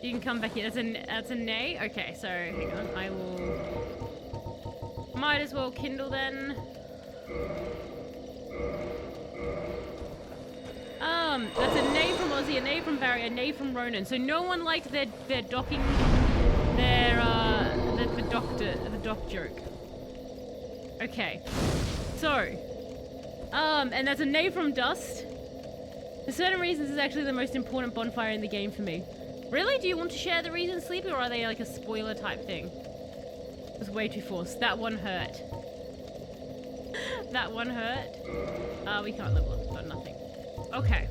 You can come back here. That's a nay? Okay, so hang on. I will... Might as well kindle then. That's a nay from Ozzy, a nay from Barry, a nay from Ronan. So no one liked their docking, the doc joke. Okay. So, and that's a nay from Dust. For certain reasons, it's actually the most important bonfire in the game for me. Really? Do you want to share the reasons, Sleepy, or are they like a spoiler type thing? It was way too forced. That one hurt. That one hurt. We can't level up. Got nothing. Okay.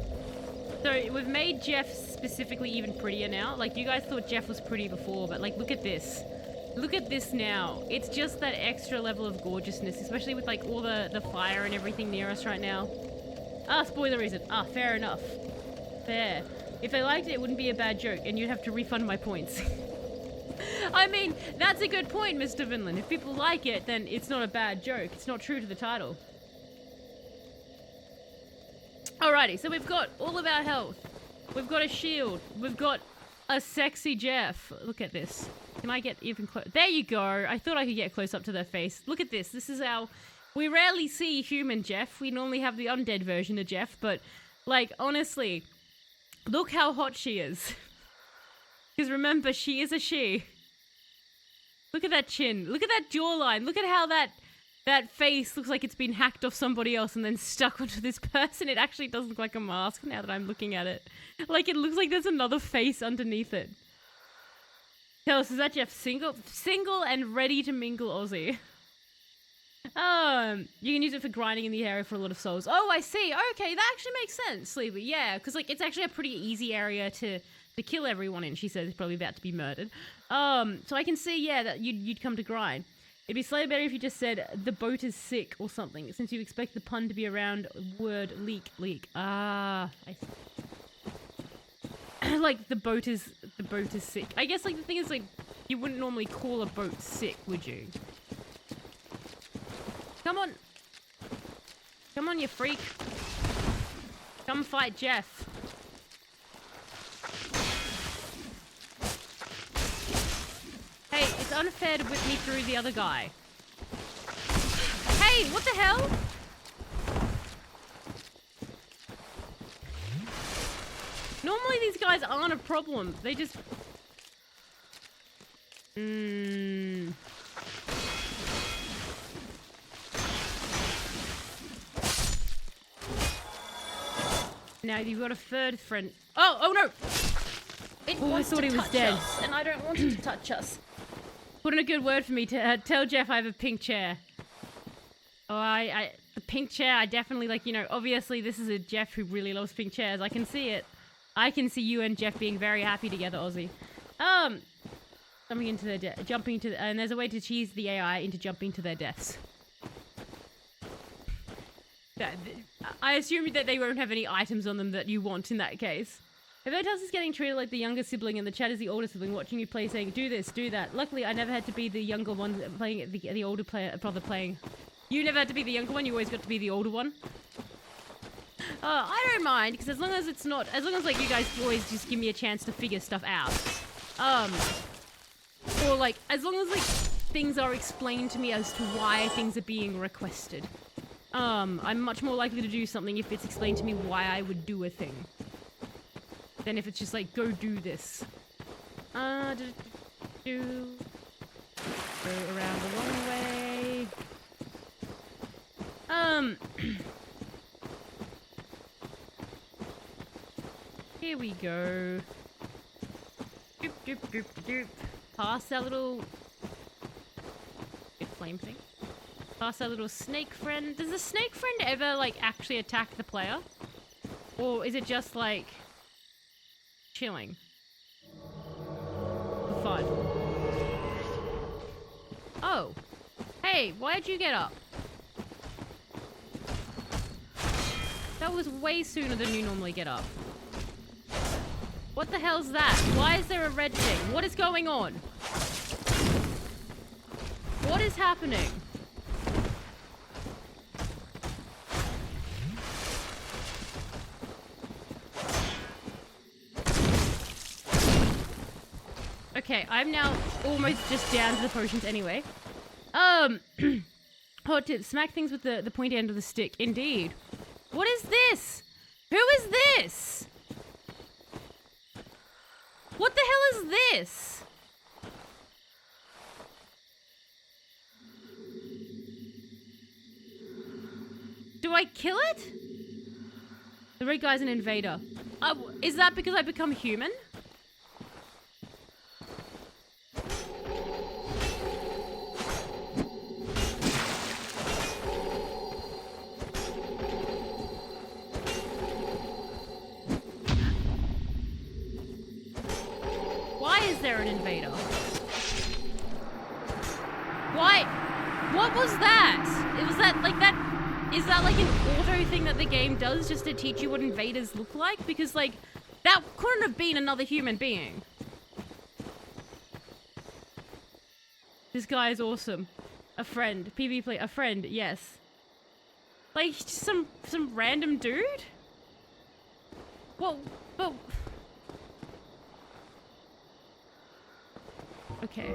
So we've made Jeff specifically even prettier now. Like, you guys thought Jeff was pretty before, but like, look at this. Look at this now. It's just that extra level of gorgeousness, especially with like all the fire and everything near us right now. Spoiler reason. Fair enough. Fair. If they liked it, it wouldn't be a bad joke, and you'd have to refund my points. I mean, that's a good point, Mr. Vinland. If people like it, then it's not a bad joke. It's not true to the title. Alrighty, so we've got all of our health. We've got a shield. We've got a sexy Jeff. Look at this. Can I get even close? There you go. I thought I could get close up to their face. Look at this. This is our... We rarely see human Jeff. We normally have the undead version of Jeff, but, like, honestly, look how hot she is. Because remember, she is a she. Look at that chin. Look at that jawline. Look at how that That face looks like it's been hacked off somebody else and then stuck onto this person. It actually does look like a mask now that I'm looking at it. Like, it looks like there's another face underneath it. Tell us, is that Jeff single and ready to mingle Aussie? You can use it for grinding in the area for a lot of souls. Oh, I see. Okay, that actually makes sense, Sleepy. Yeah, because like it's actually a pretty easy area to kill everyone in. She says it's probably about to be murdered. So I can see, yeah, that you'd come to grind. It'd be slightly better if you just said the boat is sick or something, since you expect the pun to be around word leak. Ah, I see. Like the boat is sick. I guess like the thing is like you wouldn't normally call a boat sick, would you? Come on, you freak. Come fight Jeff. Hey, it's unfair to whip me through the other guy. Hey, what the hell? Normally these guys aren't a problem. They just... Now you've got a third friend. Oh no! I thought he was dead. And I don't want him to touch us. Put in a good word for me to tell Jeff I have a pink chair. Oh, the pink chair, I definitely like, you know, obviously this is a Jeff who really loves pink chairs. I can see it. I can see you and Jeff being very happy together, Aussie. And there's a way to cheese the AI into jumping to their deaths. I assume that they won't have any items on them that you want in that case. If Otas is getting treated like the younger sibling and the chat is the older sibling, watching you play saying, do this, do that. Luckily, I never had to be the younger one playing the older brother playing. You never had to be the younger one, you always got to be the older one. I don't mind, because as long as like you guys always just give me a chance to figure stuff out. Or like, as long as like things are explained to me as to why things are being requested. I'm much more likely to do something if it's explained to me why I would do a thing. Than if it's just like, go do this. Go around the long way. Here we go. Doop, doop, doop, doop. Past our little flame thing. Past our little snake friend. Does the snake friend ever like actually attack the player? Or is it just like chilling? For fun. Oh. Hey, why'd you get up? That was way sooner than you normally get up. What the hell's that? Why is there a red thing? What is going on? What is happening? Okay, I'm now almost just down to the potions anyway. Hot tip, smack things with the pointy end of the stick. Indeed. What is this? Who is this? What the hell is this? Do I kill it? The red guy's an invader. Is that because I become human? Why is there an invader? Why? What was that? Was that like that? Is that like an auto thing that the game does just to teach you what invaders look like? Because like, that couldn't have been another human being. This guy is awesome. A friend. PvP play. A friend, yes. Like, just some random dude? Well, okay.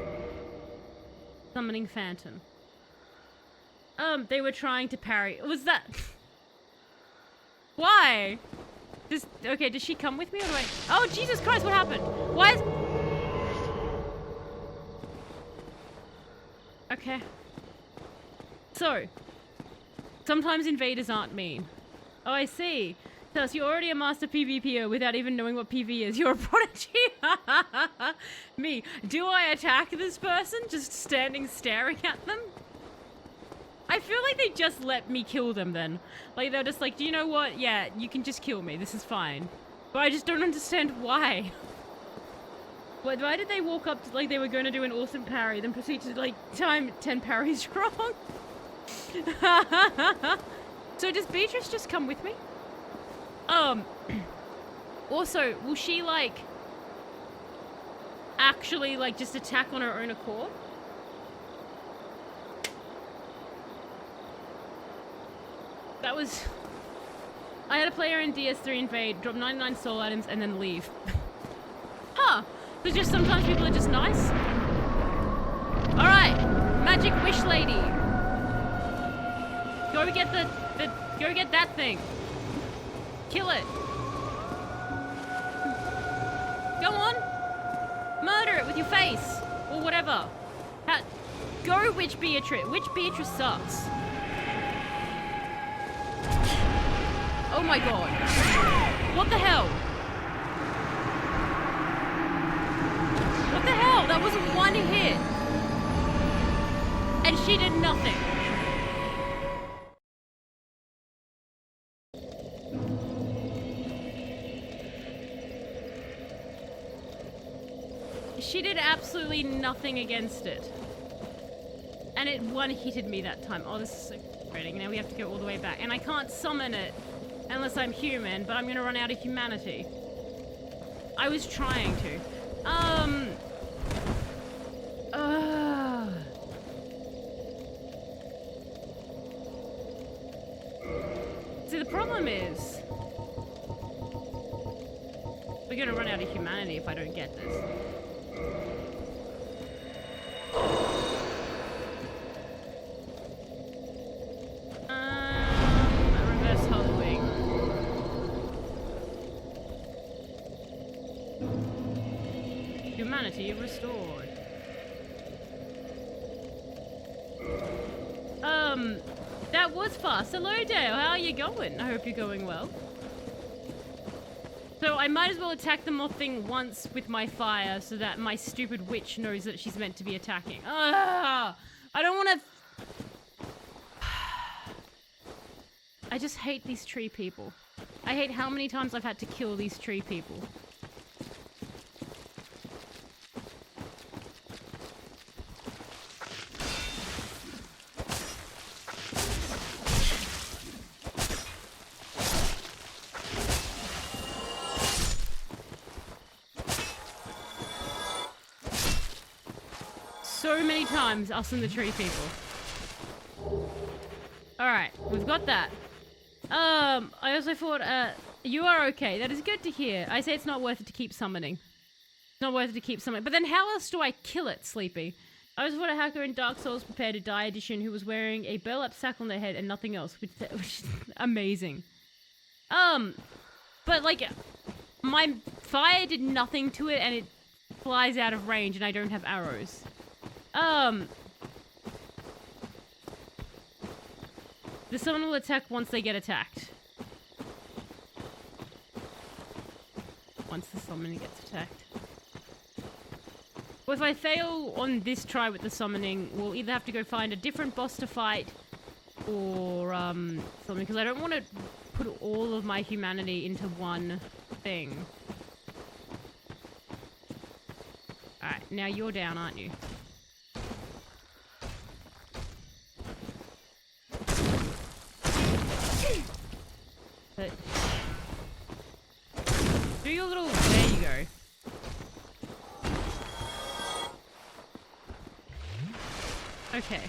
Summoning Phantom. They were trying to parry. Was that... Why? Okay, does she come with me or do I... Oh, Jesus Christ, what happened? Why is... Okay. So, sometimes invaders aren't mean. Oh, I see. Tell us, you're already a master PvPer without even knowing what PV is. You're a prodigy. Me. Do I attack this person just standing staring at them? I feel like they just let me kill them then. Like, they're just like, do you know what? Yeah, you can just kill me. This is fine. But I just don't understand why. Why did they walk up to, like they were going to do an awesome parry, then proceed to, like, time 10 parries wrong? So does Beatrice just come with me? Also, will she, like, actually, like, just attack on her own accord? That was... I had a player in DS3 invade, drop 99 soul items, and then leave. Huh. So just sometimes people are just nice? Alright. Magic Wish Lady. Go get go get that thing. Kill it. Go on. Murder it with your face. Or whatever. Go Witch Beatrice. Witch Beatrice sucks. Oh my god. What the hell? What the hell? That was one hit. And she did nothing. She did absolutely nothing against it. And it one-hitted me that time. Oh, this is so frustrating. Now we have to go all the way back. And I can't summon it unless I'm human, but I'm gonna run out of humanity. I was trying to. See, the problem is... we're gonna run out of humanity if I don't get this. Reverse hollowing. Humanity restored. That was fast. Hello, Dale. How are you going? I hope you're going well. So I might as well attack the moth thing once with my fire so that my stupid witch knows that she's meant to be attacking. I don't want to... I just hate these tree people. I hate how many times I've had to kill these tree people. So many times, us and the tree people. Alright, we've got that. I also thought, you are okay. That is good to hear. I say it's not worth it to keep summoning. It's not worth it to keep summoning. But then how else do I kill it, Sleepy? I was fought a hacker in Dark Souls Prepare to Die edition who was wearing a burlap sack on their head and nothing else, which is amazing. But like, my fire did nothing to it and it flies out of range and I don't have arrows. The summon will attack once they get attacked. Once the summon gets attacked. Well, if I fail on this try with the summoning, we'll either have to go find a different boss to fight, or, something, because I don't want to put all of my humanity into one thing. Alright, now you're down, aren't you? But do your little... there you go. Okay.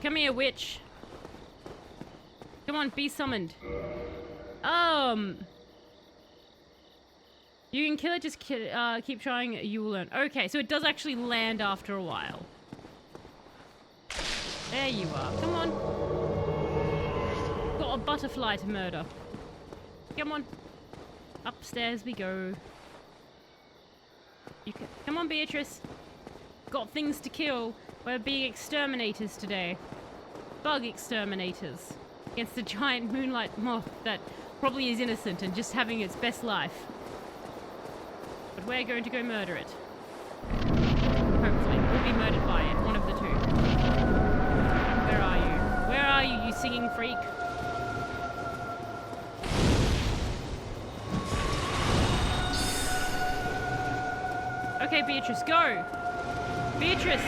Come here, witch. Come on, be summoned. You can kill it, just keep trying, you will learn. Okay, so it does actually land after a while. There you are. Come on. Got a butterfly to murder. Come on. Upstairs we go. You can, come on, Beatrice. got things to kill. We're being exterminators today. Bug exterminators. Against a giant moonlight moth that probably is innocent and just having its best life. But we're going to go murder it. Hopefully. We'll be murdered by it. One of the two. Where are you? Where are you, you singing freak? Okay, Beatrice, go! Beatrice!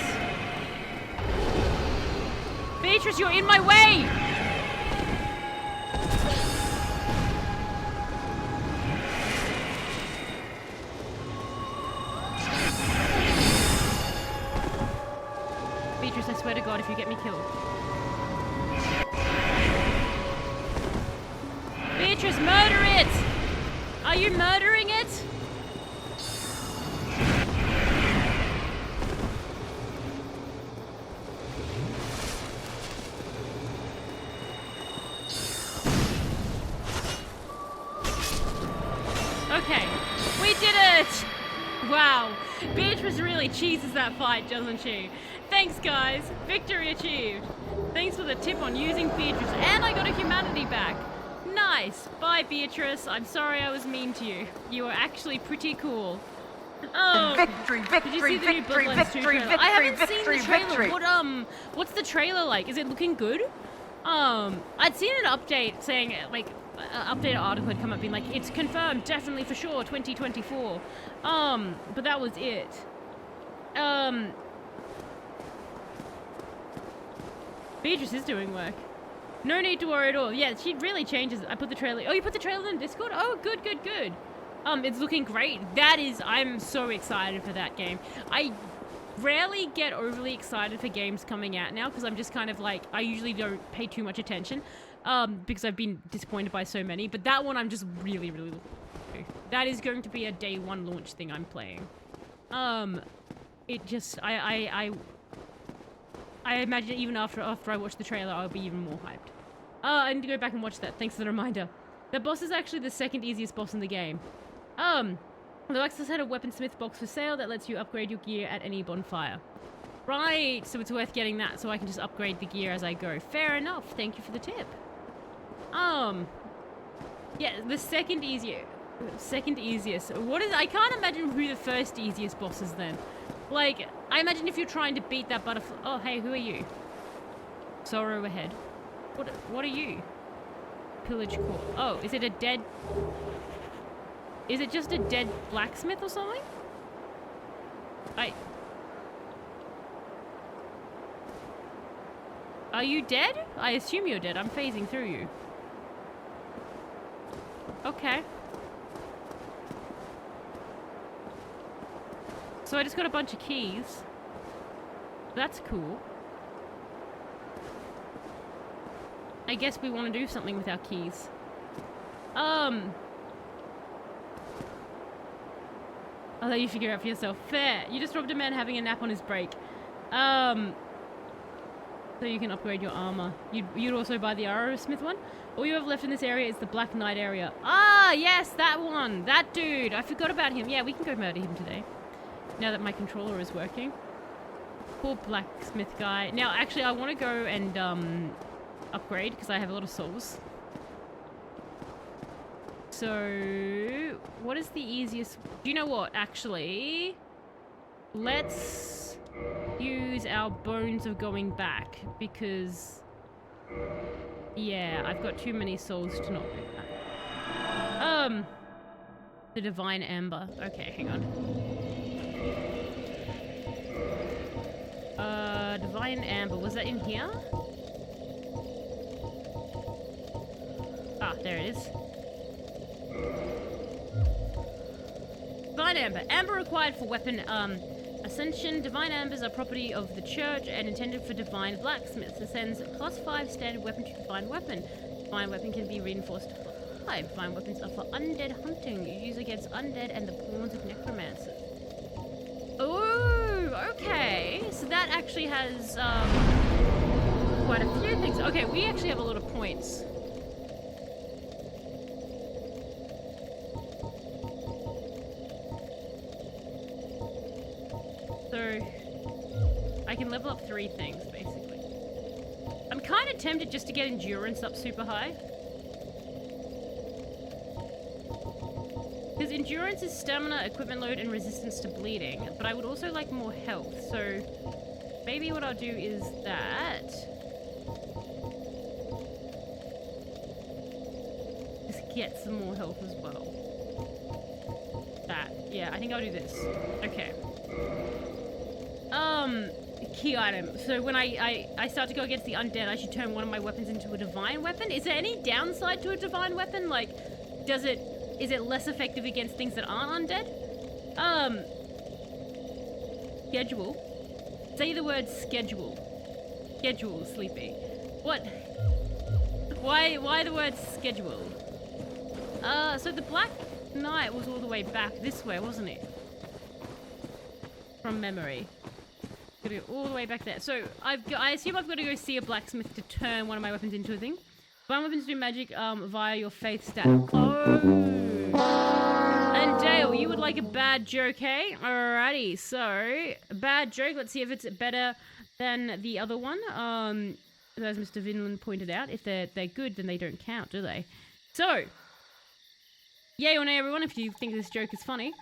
Beatrice, you're in my way! Beatrice, I swear to God, if you get me killed. Beatrice, murder it! Are you murdering it? Okay, we did it! Wow, Beatrice really cheeses that fight, doesn't she? Thanks, guys. Victory achieved. Thanks for the tip on using Beatrice, and I got a humanity back. Nice. Bye, Beatrice. I'm sorry I was mean to you. You were actually pretty cool. Oh, victory, did you see the new Bloodlines 2 trailer? I haven't seen the trailer. What's the trailer like? Is it looking good? I'd seen an update saying like. Updated article had come up being like, it's confirmed, definitely for sure, 2024. But that was it. Beatrice is doing work. No need to worry at all. Yeah, she really changes. I put the trailer. Oh, you put the trailer in Discord? Oh, good. It's looking great. I'm so excited for that game. I rarely get overly excited for games coming out now because I'm just kind of like, I usually don't pay too much attention. Because I've been disappointed by so many, but that one I'm just really looking forward to. That is going to be a day one launch thing I'm playing. It just, I imagine even after I watch the trailer, I'll be even more hyped. I need to go back and watch that. Thanks for the reminder. The boss is actually the second easiest boss in the game. The Lexus had a weaponsmith box for sale that lets you upgrade your gear at any bonfire. Right, so it's worth getting that so I can just upgrade the gear as I go. Fair enough. Thank you for the tip. Yeah, the second easiest. I can't imagine who the first easiest boss is then. Like, I imagine if you're trying to beat that butterfly. Oh, hey, who are you? Sorrow ahead. What are you? Pillage core. Oh, is it a dead? Is it just a dead blacksmith or something? Are you dead? I assume you're dead. I'm phasing through you. Okay. So I just got a bunch of keys. That's cool. I guess we want to do something with our keys. I'll let you figure out for yourself. Fair. You just robbed a man having a nap on his break. So you can upgrade your armor. You'd also buy the Arrowsmith one. All you have left in this area is the Black Knight area. Ah, yes, that one. That dude. I forgot about him. Yeah, we can go murder him today. Now that my controller is working. Poor blacksmith guy. Now, actually, I want to go and upgrade because I have a lot of souls. So, what is the easiest? Do you know what? Actually, let's use our bones of going back because, yeah, I've got too many souls to not do that. The Divine Amber. Okay, hang on. Divine Amber. Was that in here? Ah, there it is. Divine Amber. Amber required for weapon, Ascension. Divine Ambers are property of the church and intended for divine blacksmiths. Ascends +5 standard weapon to divine weapon. Divine weapon can be reinforced to +5. Divine weapons are for undead hunting. Used against undead and the pawns of necromancers. Oh, okay. So that actually has quite a few things. Okay, we actually have a lot of points. So I can level up 3 things, basically. I'm kind of tempted just to get endurance up super high. Because endurance is stamina, equipment load, and resistance to bleeding. But I would also like more health. So maybe what I'll do is that. Just get some more health as well. That. Yeah, I think I'll do this. Okay. Key item. So when I start to go against the undead, I should turn one of my weapons into a divine weapon. Is there any downside to a divine weapon? Like, is it less effective against things that aren't undead? Schedule. Say the word schedule. Schedule, Sleepy. What? Why the word schedule? So the Black Knight was all the way back this way, wasn't it? From memory. Gotta go all the way back there. So I assume I've got to go see a blacksmith to turn one of my weapons into a thing. One weapons do magic via your faith stat. Oh. And Dale, you would like a bad joke, hey? Alrighty, so bad joke. Let's see if it's better than the other one. As Mr. Vinland pointed out, if they're good, then they don't count, do they? So, yay or nay, everyone, if you think this joke is funny.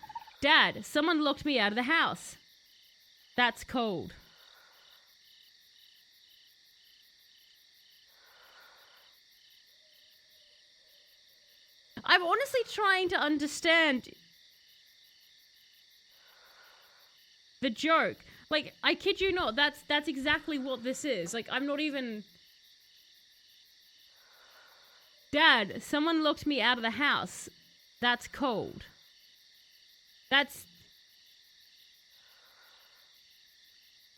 Dad, someone locked me out of the house. That's cold. I'm honestly trying to understand the joke. Like, I kid you not, that's exactly what this is. Like, I'm not even... Dad, someone locked me out of the house. That's cold. That's...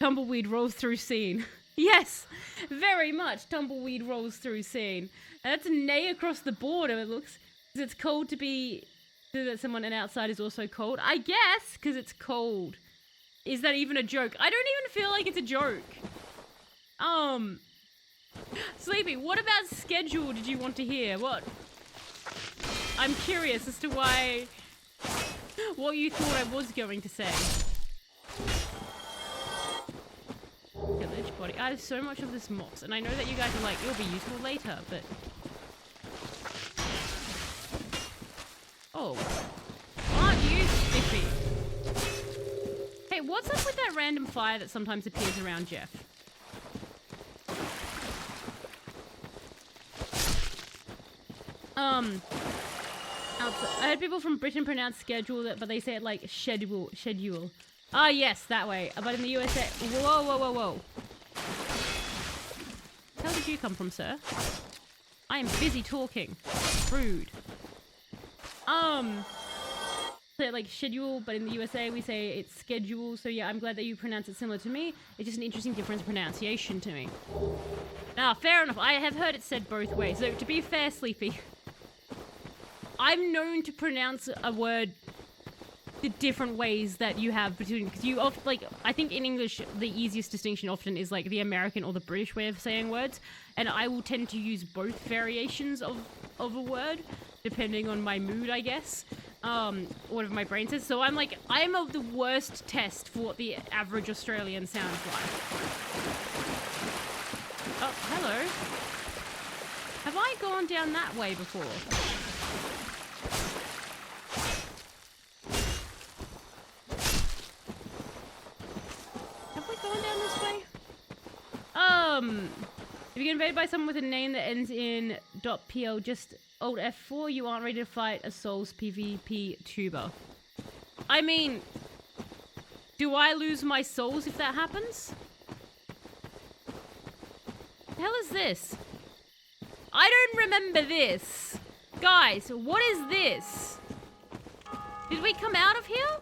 Tumbleweed rolls through scene. Yes, very much tumbleweed rolls through scene. And that's a nay across the board, it looks. Because it's cold to be... that someone outside is also cold. I guess, because it's cold. Is that even a joke? I don't even feel like it's a joke. Sleepy, what about schedule did you want to hear? What? I'm curious as to why... what you thought I was going to say. Village body. I have so much of this moss, and I know that you guys are like, it'll be useful later, but... Oh. Aren't you Slippy? Hey, what's up with that random fire that sometimes appears around Jeff? I heard people from Britain pronounce schedule, but they say it like schedule. Ah, yes, that way. But in the USA... Whoa. How did you come from, sir? I am busy talking. Rude. So like schedule, but in the USA we say it's schedule. So yeah, I'm glad that you pronounce it similar to me. It's just an interesting difference in pronunciation to me. Now, fair enough. I have heard it said both ways. So to be fair, Sleepy, I'm known to pronounce a word the different ways that you have between, because you often, like, I think in English the easiest distinction often is like the American or the British way of saying words, and I will tend to use both variations of a word depending on my mood, I guess, whatever my brain says. So I'm the worst test for what the average Australian sounds like. Oh, hello. Have I gone down that way before? If you get invaded by someone with a name that ends in .pl, just Alt F4, you aren't ready to fight a Souls PvP tuber. I mean, do I lose my souls if that happens? What the hell is this? I don't remember this. Guys, what is this? Did we come out of here?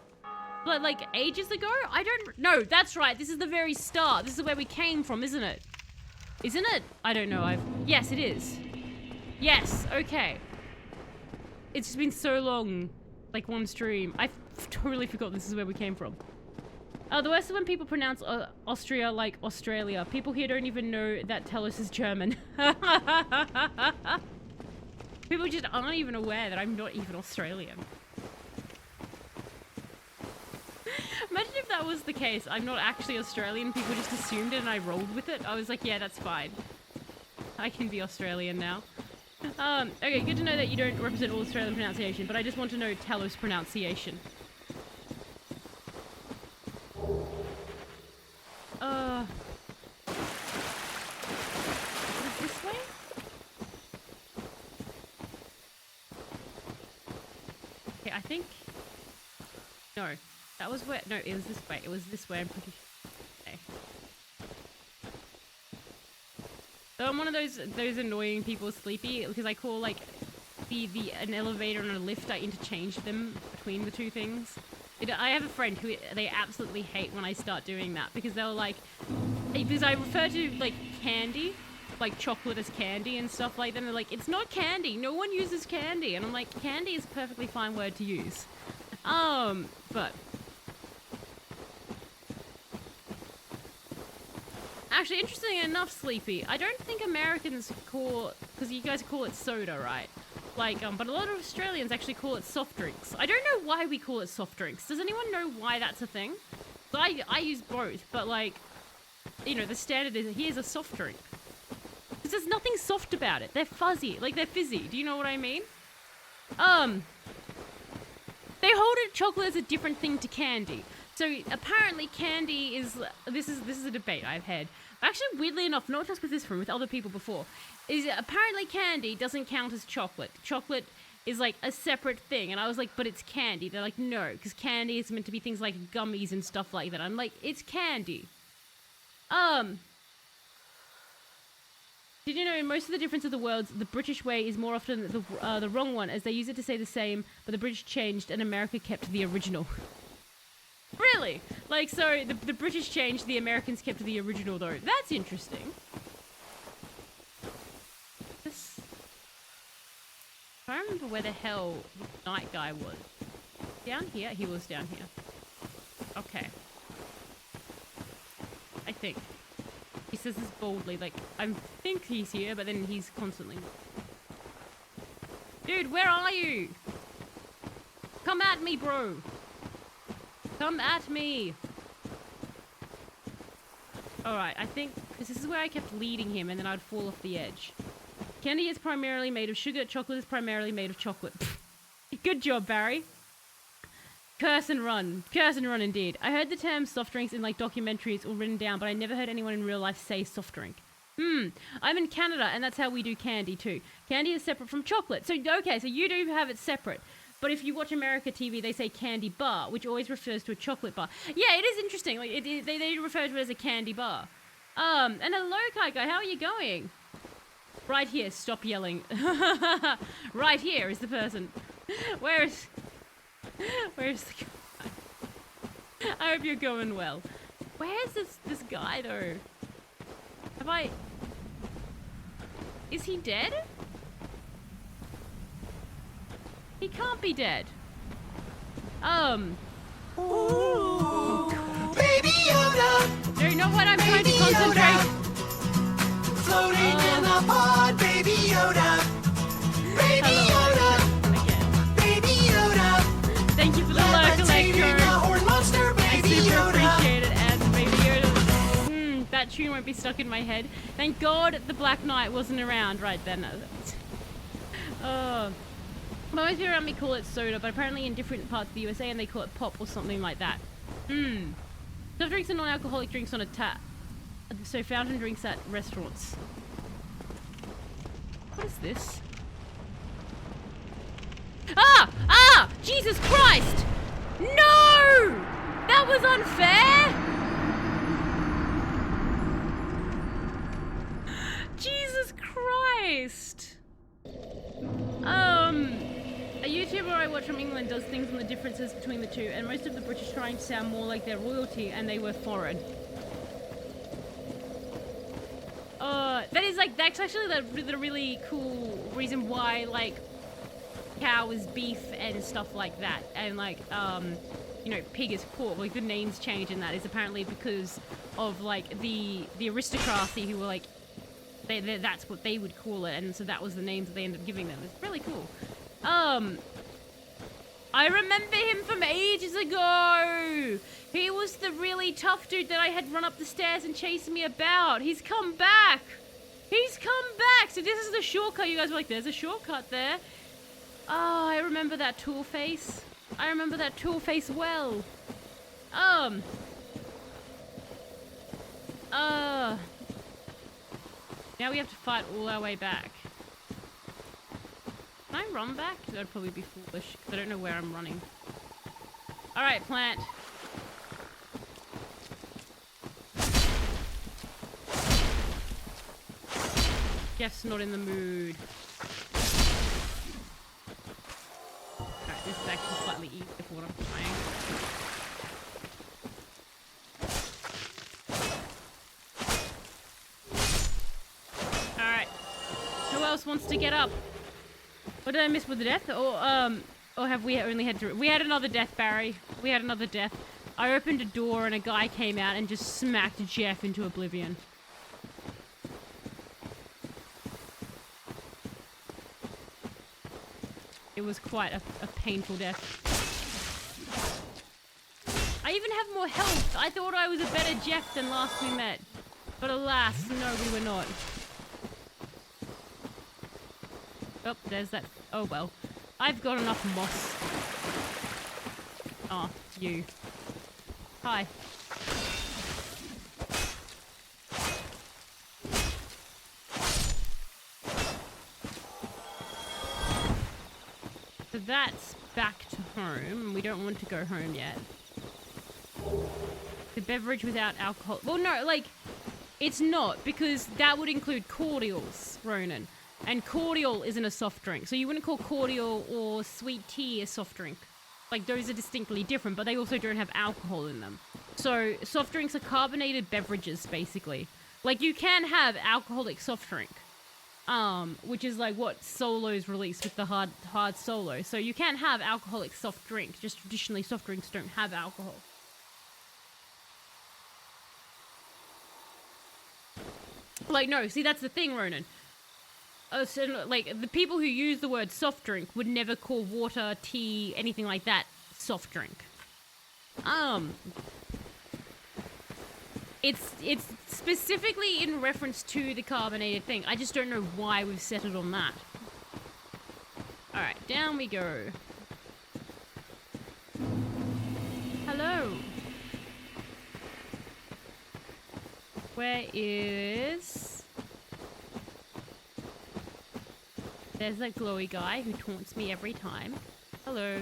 Like ages ago? I don't... No, that's right. This is the very start. This is where we came from, isn't it? Isn't it? I don't know. Yes, it is. Yes, okay. It's just been so long. Like one stream. I totally forgot this is where we came from. The worst is when people pronounce Austria like Australia. People here don't even know that Telos is German. People just aren't even aware that I'm not even Australian. Imagine if that that was the case. I'm not actually Australian. People just assumed it and I rolled with it. I was like, yeah, that's fine. I can be Australian now. Okay, good to know that you don't represent all Australian pronunciation, but I just want to know Talos pronunciation. Is it this way? Okay, I think... No, that was where... No, it was this way. It was this way, I'm pretty sure. Okay. So I'm one of those annoying people, Sleepy, because I call, like, an elevator and a lift, I interchange them between the two things. I have a friend who they absolutely hate when I start doing that because they're like, because I refer to like candy, like chocolate as candy and stuff like that. And they're like, it's not candy. No one uses candy. And I'm like, candy is a perfectly fine word to use. But actually, interestingly enough, Sleepy, I don't think Americans call, because you guys call it soda, right? Like, but a lot of Australians actually call it soft drinks. I don't know why we call it soft drinks. Does anyone know why that's a thing? So I use both, but like, you know, the standard is here's a soft drink. Because there's nothing soft about it. They're fuzzy, like they're fizzy. Do you know what I mean? They hold it chocolate as a different thing to candy. So apparently candy is, this is a debate I've had. Actually, weirdly enough, not just with this room, with other people before, is apparently candy doesn't count as chocolate. Chocolate is like a separate thing. And I was like, but it's candy. They're like, no, because candy is meant to be things like gummies and stuff like that. I'm like, it's candy. Did you know in most of the difference of the worlds, the British way is more often the wrong one, as they use it to say the same, but the British changed and America kept the original. Really? Like, so the British changed, the Americans kept the original, though. That's interesting. I don't remember where the hell the night guy was. Down here? He was down here. Okay. I think. He says this boldly, like, I think he's here, but then he's constantly... Dude, where are you? Come at me, bro. Come at me. Alright, I think... Because this is where I kept leading him, and then I'd fall off the edge. Candy is primarily made of sugar. Chocolate is primarily made of chocolate. Good job, Barry. Curse and run. Curse and run, indeed. I heard the term soft drinks in, like, documentaries or written down, but I never heard anyone in real life say soft drink. I'm in Canada, and that's how we do candy, too. Candy is separate from chocolate. So, okay, so you do have it separate. But if you watch America TV, they say candy bar, which always refers to a chocolate bar. Yeah, it is interesting. Like, they refer to it as a candy bar. And hello, Kai Guy. How are you going? Right here. Stop yelling. Right here is the person. Where's the guy? I hope you're going well. Where's this guy, though? Is he dead? He can't be dead. Ooh, Baby Yoda. No, not what I'm trying to concentrate. Yoda. Floating in the pod, Baby Yoda. Baby Yoda. Again. Baby Yoda. Thank you for the lurk, Electro. Horn monster, I Baby super Yoda. appreciate it, and Baby Yoda. That tune won't be stuck in my head. Thank God the Black Knight wasn't around right then. Most people around me call it soda, but apparently in different parts of the USA and they call it pop or something like that. Soft drinks are non-alcoholic drinks on a tap. So fountain drinks at restaurants. What is this? Ah! Jesus Christ! No! That was unfair! Jesus Christ! A YouTuber I watch from England does things on the differences between the two, and most of the British trying to sound more like their royalty, and they were foreign. That's actually the really cool reason why, like, cow is beef and stuff like that, and like, you know, pig is pork. Like, the names change in that is apparently because of, like, the aristocracy who were like, that's what they would call it, and so that was the names that they ended up giving them. It's really cool. I remember him from ages ago. He was the really tough dude that I had run up the stairs and chased me about. He's come back. He's come back. So this is the shortcut. You guys were like, there's a shortcut there. Oh, I remember that tool face. I remember that tool face well. Now we have to fight all our way back. Can I run back? That'd probably be foolish, because I don't know where I'm running. Alright, plant. Jeff's not in the mood. Alright, this is actually slightly easier for what I'm trying. Alright. Who else wants to get up? What did I miss with the death? Or have we only had to... We had another death, Barry. We had another death. I opened a door and a guy came out and just smacked Jeff into oblivion. It was quite a painful death. I even have more health. I thought I was a better Jeff than last we met. But alas, no, we were not. Oh, there's that. Oh, well. I've got enough moss. Oh, you. Hi. So that's back to home. We don't want to go home yet. The beverage without alcohol. Well, no, like, it's not, because that would include cordials, Ronan. And cordial isn't a soft drink. So you wouldn't call cordial or sweet tea a soft drink. Like, those are distinctly different, but they also don't have alcohol in them. So soft drinks are carbonated beverages, basically. Like, you can have alcoholic soft drink, which is like what Solo's released with the hard Solo. So you can have alcoholic soft drink. Just traditionally, soft drinks don't have alcohol. Like, no, see, that's the thing, Ronan. So, like, the people who use the word soft drink would never call water, tea, anything like that soft drink. It's specifically in reference to the carbonated thing. I just don't know why we've settled on that. Alright, down we go. Hello. Where is... There's that glowy guy who taunts me every time. Hello.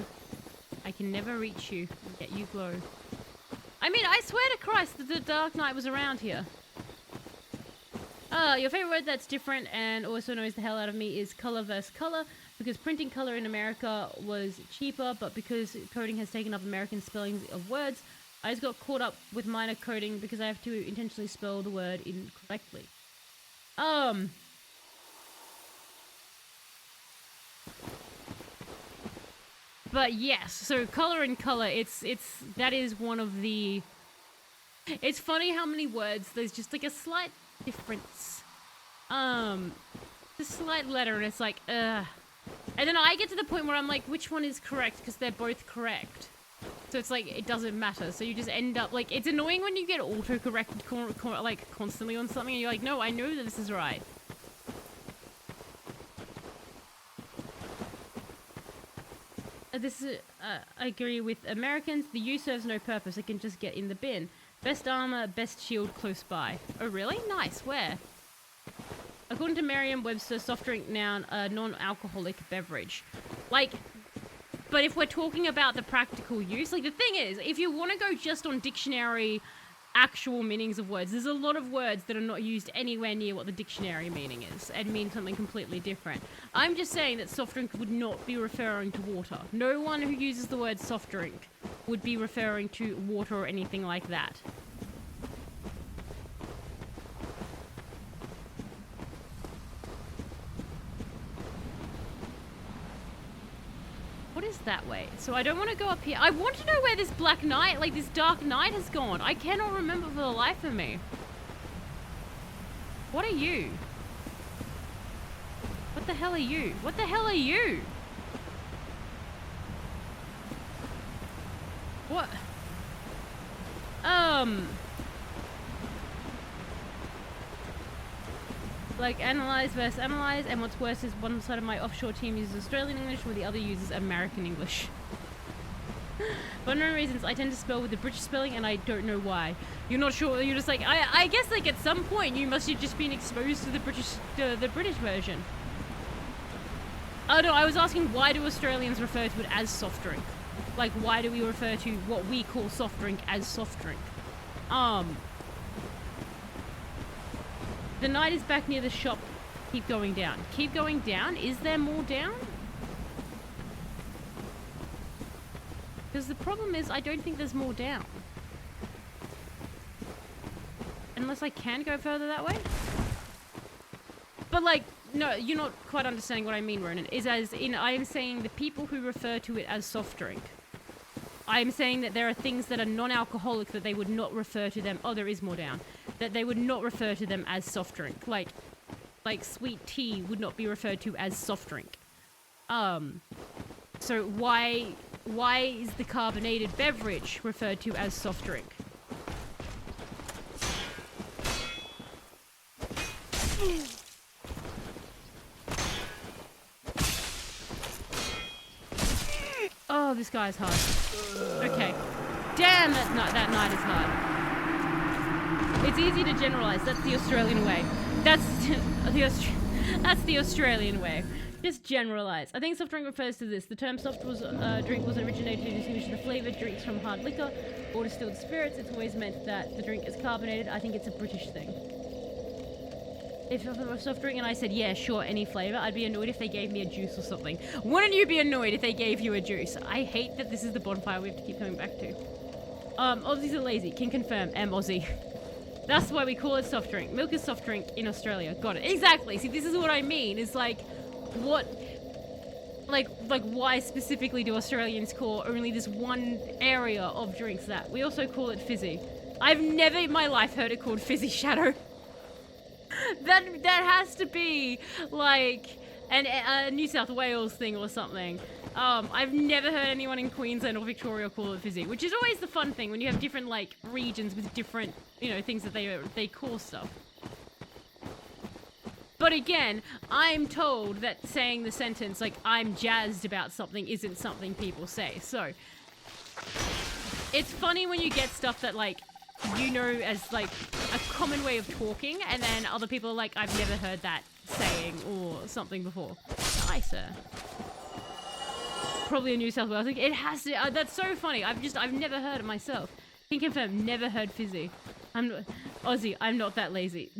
I can never reach you and get you glow. I mean, I swear to Christ that the Dark Knight was around here. Your favorite word that's different and also annoys the hell out of me is color versus color, because printing color in America was cheaper, but because coding has taken up American spellings of words, I just got caught up with minor coding because I have to intentionally spell the word incorrectly. But yes, so color and color, that is one of the... It's funny how many words, there's just like a slight difference. A slight letter, and it's like, ugh. And then I get to the point where I'm like, which one is correct? Because they're both correct. So it's like, it doesn't matter. So you just end up, like, it's annoying when you get auto-corrected, like, constantly on something, and you're like, no, I know that this is right. This is, I agree with Americans. The U serves no purpose. It can just get in the bin. Best armor, best shield close by. Oh, really? Nice. Where? According to Merriam-Webster, soft drink noun, non-alcoholic beverage. Like, but if we're talking about the practical use, like, the thing is, if you want to go just on dictionary actual meanings of words, there's a lot of words that are not used anywhere near what the dictionary meaning is and mean something completely different. I'm just saying that soft drink would not be referring to water. No one who uses the word soft drink would be referring to water or anything like that. What is that way? So I don't want to go up here. I want to know where this Black Knight, like this Dark Knight has gone. I cannot remember for the life of me. What are you? What the hell are you? What the hell are you? What? Like analyze versus analyze, and what's worse is one side of my offshore team uses Australian English while the other uses American English. For unknown reasons, I tend to spell with the British spelling, and I don't know why. You're not sure. You're just like, I guess like at some point you must have just been exposed to the British version. Oh no, I was asking, why do Australians refer to it as soft drink? Like, why do we refer to what we call soft drink as soft drink? The night is back near the shop. Keep going down. Keep going down? Is there more down? Because the problem is, I don't think there's more down. Unless I can go further that way? But like, no, you're not quite understanding what I mean, Ronan. Is as in, I am saying the people who refer to it as soft drink. I am saying that there are things that are non-alcoholic that they would not refer to them. Oh, there is more down. That they would not refer to them as soft drink. Like sweet tea would not be referred to as soft drink. So why is the carbonated beverage referred to as soft drink? Oh, this guy's hard. Okay. Damn, that night is hard. It's easy to generalize. That's the Australian way. That's the Australian way. Just generalize. I think soft drink refers to this. The term soft drink was originated to distinguish the flavored drinks from hard liquor or distilled spirits. It's always meant that the drink is carbonated. I think it's a British thing. If it was a soft drink and I said, yeah, sure, any flavor, I'd be annoyed if they gave me a juice or something. Wouldn't you be annoyed if they gave you a juice? I hate that this is the bonfire we have to keep coming back to. Aussies are lazy. Can confirm. Aussie. That's why we call it soft drink. Milk is soft drink in Australia. Got it. Exactly. See, this is what I mean. It's like, what... Like why specifically do Australians call only this one area of drinks that? We also call it fizzy. I've never in my life heard it called fizzy, Shadow. That has to be like a New South Wales thing or something. I've never heard anyone in Queensland or Victoria call it fizzy, which is always the fun thing when you have different like regions with different, you know, things that they call stuff. But again, I'm told that saying the sentence like I'm jazzed about something isn't something people say. So it's funny when you get stuff that like you know as like a common way of talking, and then other people are like, I've never heard that saying or something before. Hi, sir. Probably a New South Wales thing. It has to. That's so funny. I've never heard it myself. Can confirm. Never heard fizzy. I'm not, Aussie. I'm not that lazy.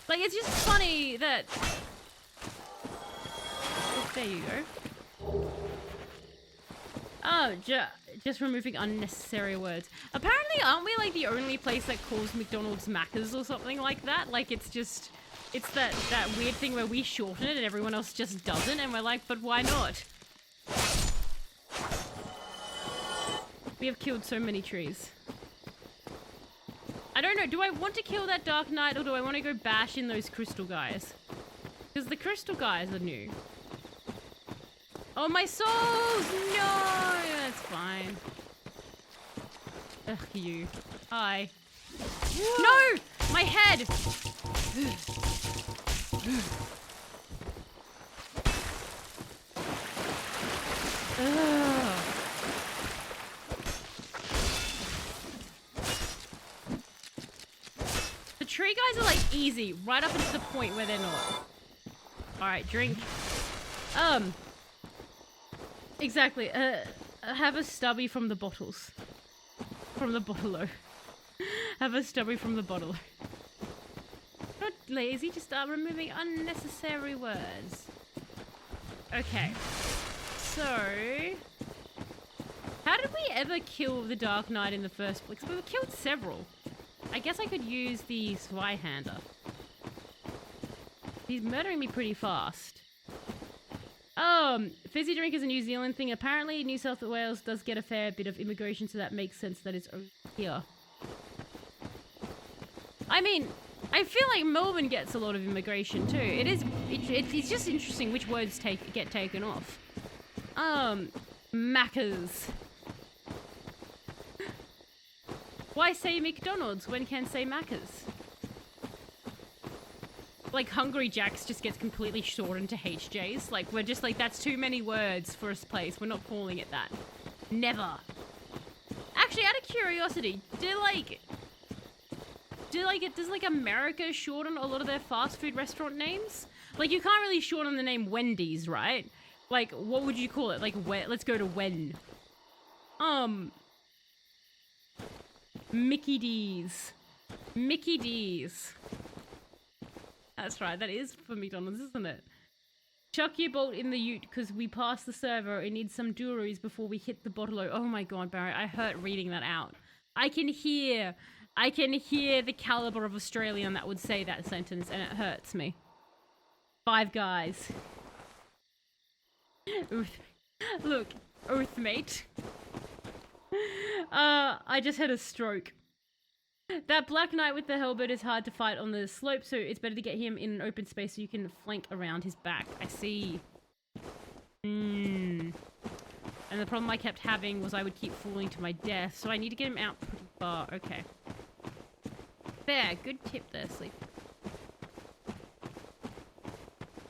Like, it's just funny that... Oh, there you go. Oh, just removing unnecessary words. Apparently, aren't we, like, the only place that calls McDonald's Macca's or something like that? Like, it's just... It's that weird thing where we shorten it and everyone else just doesn't, and we're like, but why not? We have killed so many trees. I don't know, do I want to kill that Dark Knight or do I want to go bash in those crystal guys? Because the crystal guys are new. Oh, my souls! No! That's fine. Ugh, you. Hi. No! My head! Ugh. The tree guys are like easy, right up until the point where they're not. Alright, drink. Exactly. Have a stubby from the bottles. From the bottle-o. Have a stubby from the bottle. Not lazy, just removing unnecessary words. Okay. So... how did we ever kill the Dark Knight in the first place? We killed several. I guess I could use the Zweihander. He's murdering me pretty fast. Fizzy drink is a New Zealand thing. Apparently, New South Wales does get a fair bit of immigration, so that makes sense that it's over here. I mean, I feel like Melbourne gets a lot of immigration too. It's just interesting which words get taken off. Maccas. Why say McDonald's when can say Maccas? Like Hungry Jack's just gets completely shortened to HJ's. Like we're just like, that's too many words for a place. We're not calling it that. Never. Actually, out of curiosity, does like America shorten a lot of their fast food restaurant names? Like you can't really shorten the name Wendy's, right? Like what would you call it? Like let's go to Wen. Mickey D's. Mickey D's. That's right, that is for McDonald's, isn't it? Chuck your bolt in the ute because we passed the server. It needs some duros before we hit the bottle. Oh my god, Barry, I hurt reading that out. I can hear the caliber of Australian that would say that sentence, and it hurts me. Five Guys. Look, mate. I just had a stroke. That Black Knight with the Hellbird is hard to fight on the slope, so it's better to get him in an open space so you can flank around his back. I see. And the problem I kept having was I would keep falling to my death, so I need to get him out pretty far. Okay. There, good tip there, Sleep.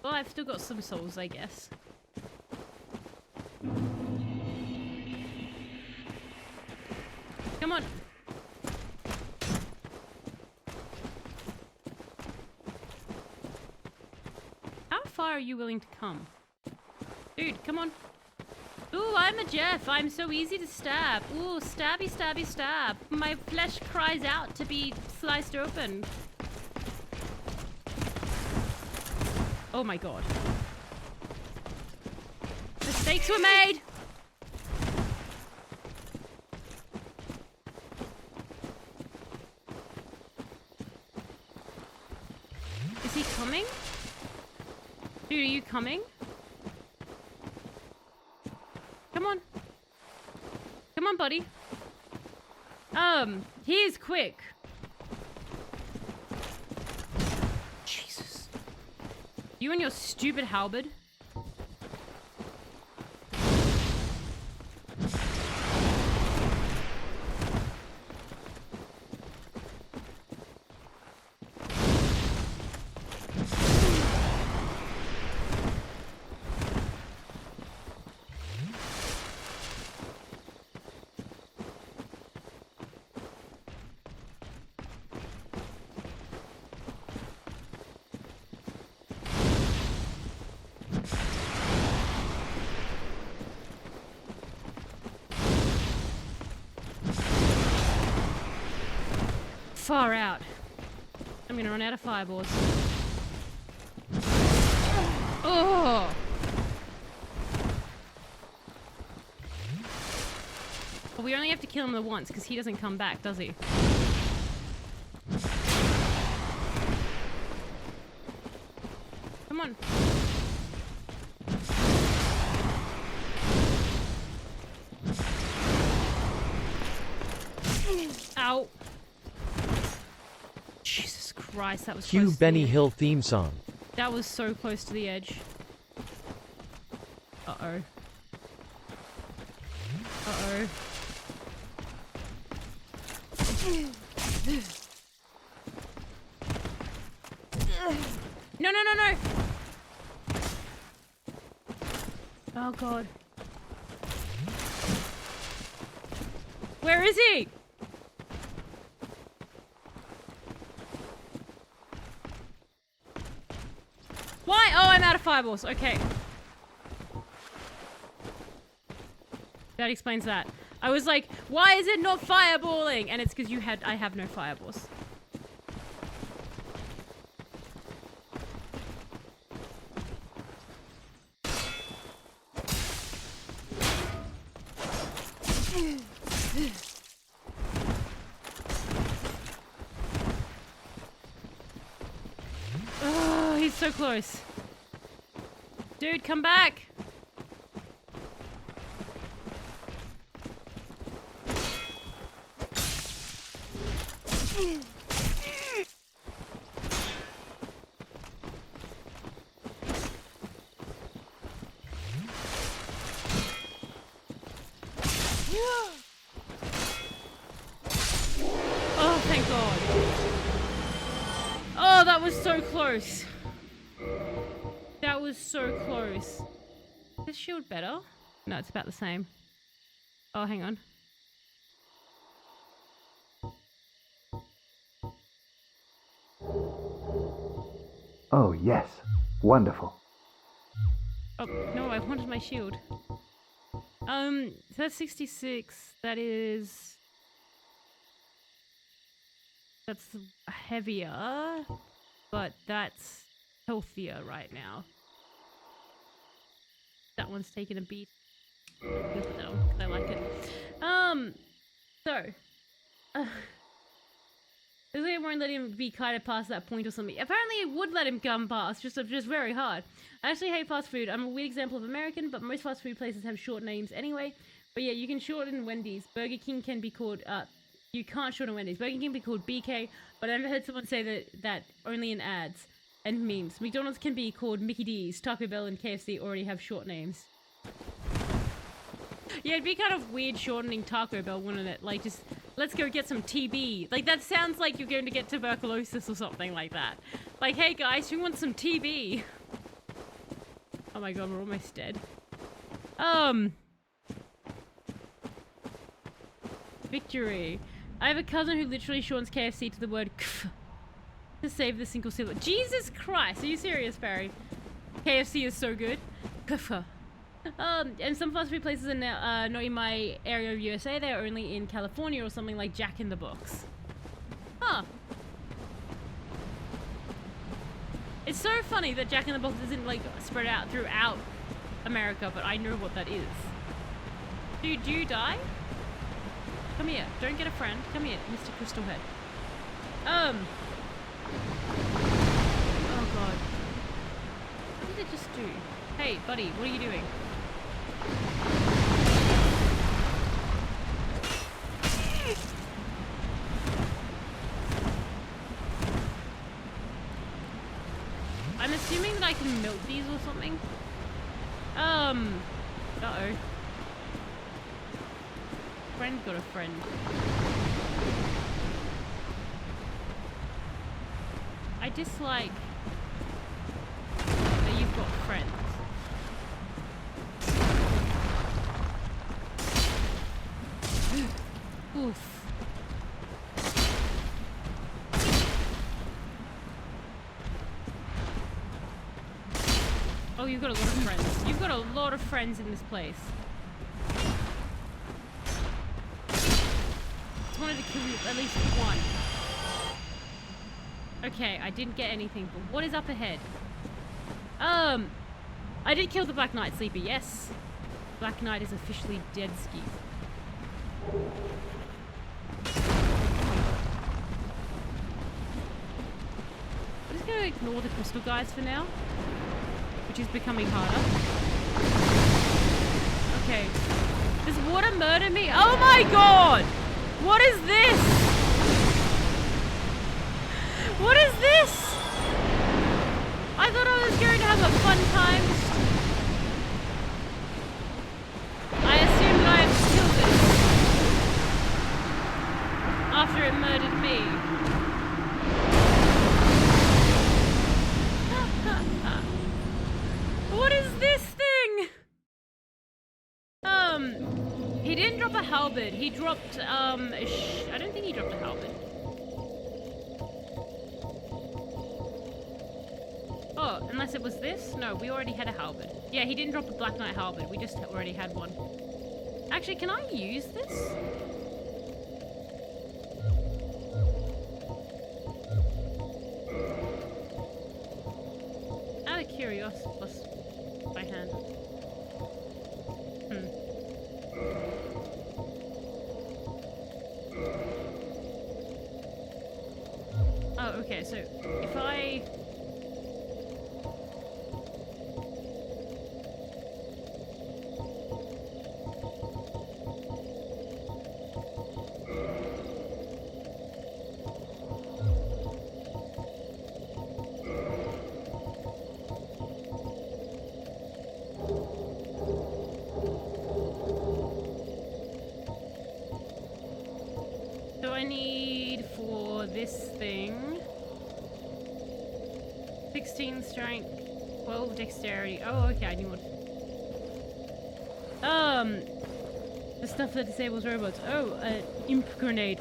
Well, I've still got some souls, I guess. Come on. How far are you willing to come? Dude, come on. Ooh, I'm a Jeff. I'm so easy to stab. Ooh, stabby, stabby, stab. My flesh cries out to be sliced open. Oh my god. Mistakes were made! Is he coming? Dude, are you coming? Come on. Come on, buddy. He is quick. Jesus. You and your stupid halberd. Far out. I'm gonna run out of fireballs. Oh! But we only have to kill him the once because he doesn't come back, does he? Come on. Ow. Jesus Christ, that was Cue close to Benny the edge. Hill theme song. That was so close to the edge. Uh-oh. Uh-oh. No, no, no, no! Oh, God. Where is he? Why? Oh, I'm out of fireballs. Okay. That explains that. I was like, why is it not fireballing? And it's because I have no fireballs. Oh, he's so close. Dude, come back. thank God. Oh, that was so close. That was so close. Is this shield better? No, it's about the same. Oh, hang on. Oh, yes. Wonderful. Oh, no, I wanted my shield. So that's 66. That's heavier, but that's healthier right now. That one's taking a beat. I like it. This way it won't let him be kind of past that point or something. Apparently it would let him come past, just very hard. I actually hate fast food. I'm a weird example of American, but most fast food places have short names anyway. But yeah, you can shorten Wendy's. Burger King can be called, you can't shorten Wendy's. Burger King can be called BK, but I never heard someone say that only in ads and memes. McDonald's can be called Mickey D's. Taco Bell and KFC already have short names. Yeah, it'd be kind of weird shortening Taco Bell, wouldn't it? Like, just, let's go get some TB. Like, that sounds like you're going to get tuberculosis or something like that. Like, hey guys, who wants some TB? Oh my god, we're almost dead. Victory. I have a cousin who literally shortens KFC to the word kf to save the single syllable. Jesus Christ, are you serious, Barry? KFC is so good. Kf. And some fast food places are now, not in my area of USA, they're only in California or something like Jack in the Box. Huh. It's so funny that Jack in the Box isn't like spread out throughout America, but I know what that is. Do you die? Come here, don't get a friend. Come here, Mr. Crystalhead. Oh god. What did it just do? Hey, buddy, what are you doing? I'm assuming that I can melt these or something. Uh-oh. Friend got a friend. I dislike that you've got friends. Oof. Oh, you've got a lot of friends. You've got a lot of friends in this place. I wanted to kill you at least one. Okay, I didn't get anything, but what is up ahead? I did kill the Black Knight, Sleepy, yes. Black Knight is officially dead ski. I'm just gonna ignore the crystal guys for now, which is becoming harder. Okay. Does water murder me? Oh my god! What is this? What is this? I thought I was going to have a fun time. I assumed that I had to kill this after it murdered me. What is this thing? He didn't drop a halberd. He dropped, I don't think he dropped a halberd. Oh, unless it was this? No, we already had a halberd. Yeah, he didn't drop a Black Knight halberd. We just already had one. Actually, can I use this? Out of curiosity, plus by hand. Oh, okay, so if I... So I need 4 this thing. 16 strength, 12 dexterity. Oh, okay, I knew what. The stuff that disables robots. Oh, imp grenade,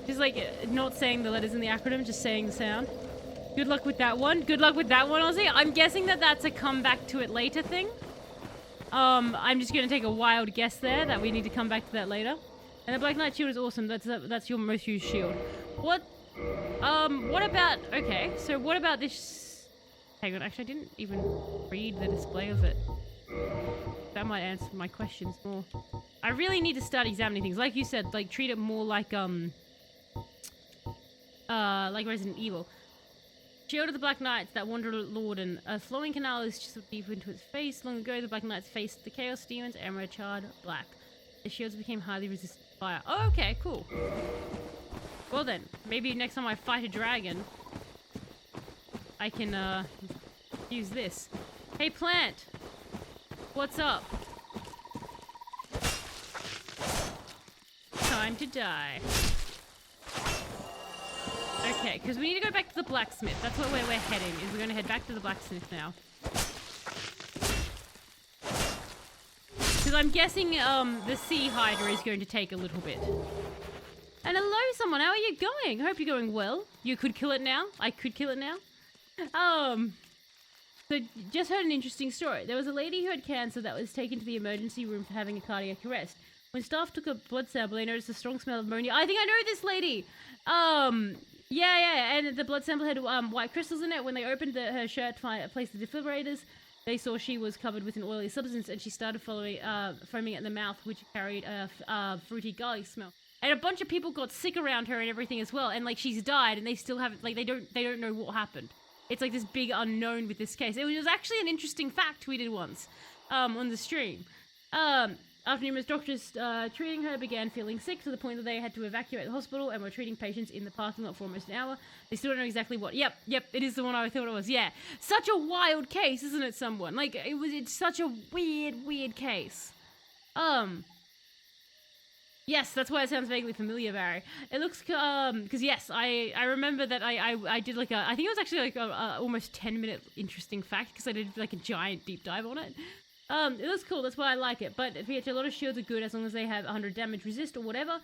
just like not saying the letters in the acronym, just saying the sound. Good luck with that one. Good luck with that one, Ozzy. I'm guessing that that's a come back to it later thing. I'm just gonna take a wild guess there that we need to come back to that later. And the Black Knight shield is awesome. That's your most used shield. What about, okay, so what about this? Hang on, actually I didn't even read the display of it. That might answer my questions more. I really need to start examining things. Like you said, like treat it more like Resident Evil. Shield of the Black Knights that wander Lord, and a flowing canal is chiseled deep into its face. Long ago, the Black Knights faced the Chaos Demons, emerald charred black. The shields became highly resistant to fire. Oh, okay, cool. Well then, maybe next time I fight a dragon, I can use this. Hey, plant! What's up? Time to die. Okay, because we need to go back to the blacksmith. That's where we're heading, is we're going to head back to the blacksmith now. Because I'm guessing the sea hydra is going to take a little bit. And hello, someone. How are you going? I hope you're going well. You could kill it now. I could kill it now. So just heard an interesting story. There was a lady who had cancer that was taken to the emergency room for having a cardiac arrest. When staff took a blood sample, they noticed a strong smell of ammonia. I think I know this lady. Yeah, and the blood sample had white crystals in it. When they opened her shirt to place the defibrillators, they saw she was covered with an oily substance, and she started foaming at the mouth, which carried a fruity garlic smell. And a bunch of people got sick around her and everything as well. And like she's died, and they still haven't, like they don't know what happened. It's like this big unknown with this case. It was actually an interesting fact we did once on the stream. After numerous doctors treating her began feeling sick to the point that they had to evacuate the hospital and were treating patients in the parking lot for almost an hour. They still don't know exactly what. Yep, it is the one I thought it was. Yeah, such a wild case, isn't it? Someone like it's such a weird case. Yes, that's why it sounds vaguely familiar, Barry. It looks, because yes, I remember that I did like I think it was actually like a almost 10-minute interesting fact, because I did like a giant deep dive on it. It looks cool, that's why I like it, but a lot of shields are good as long as they have 100 damage resist or whatever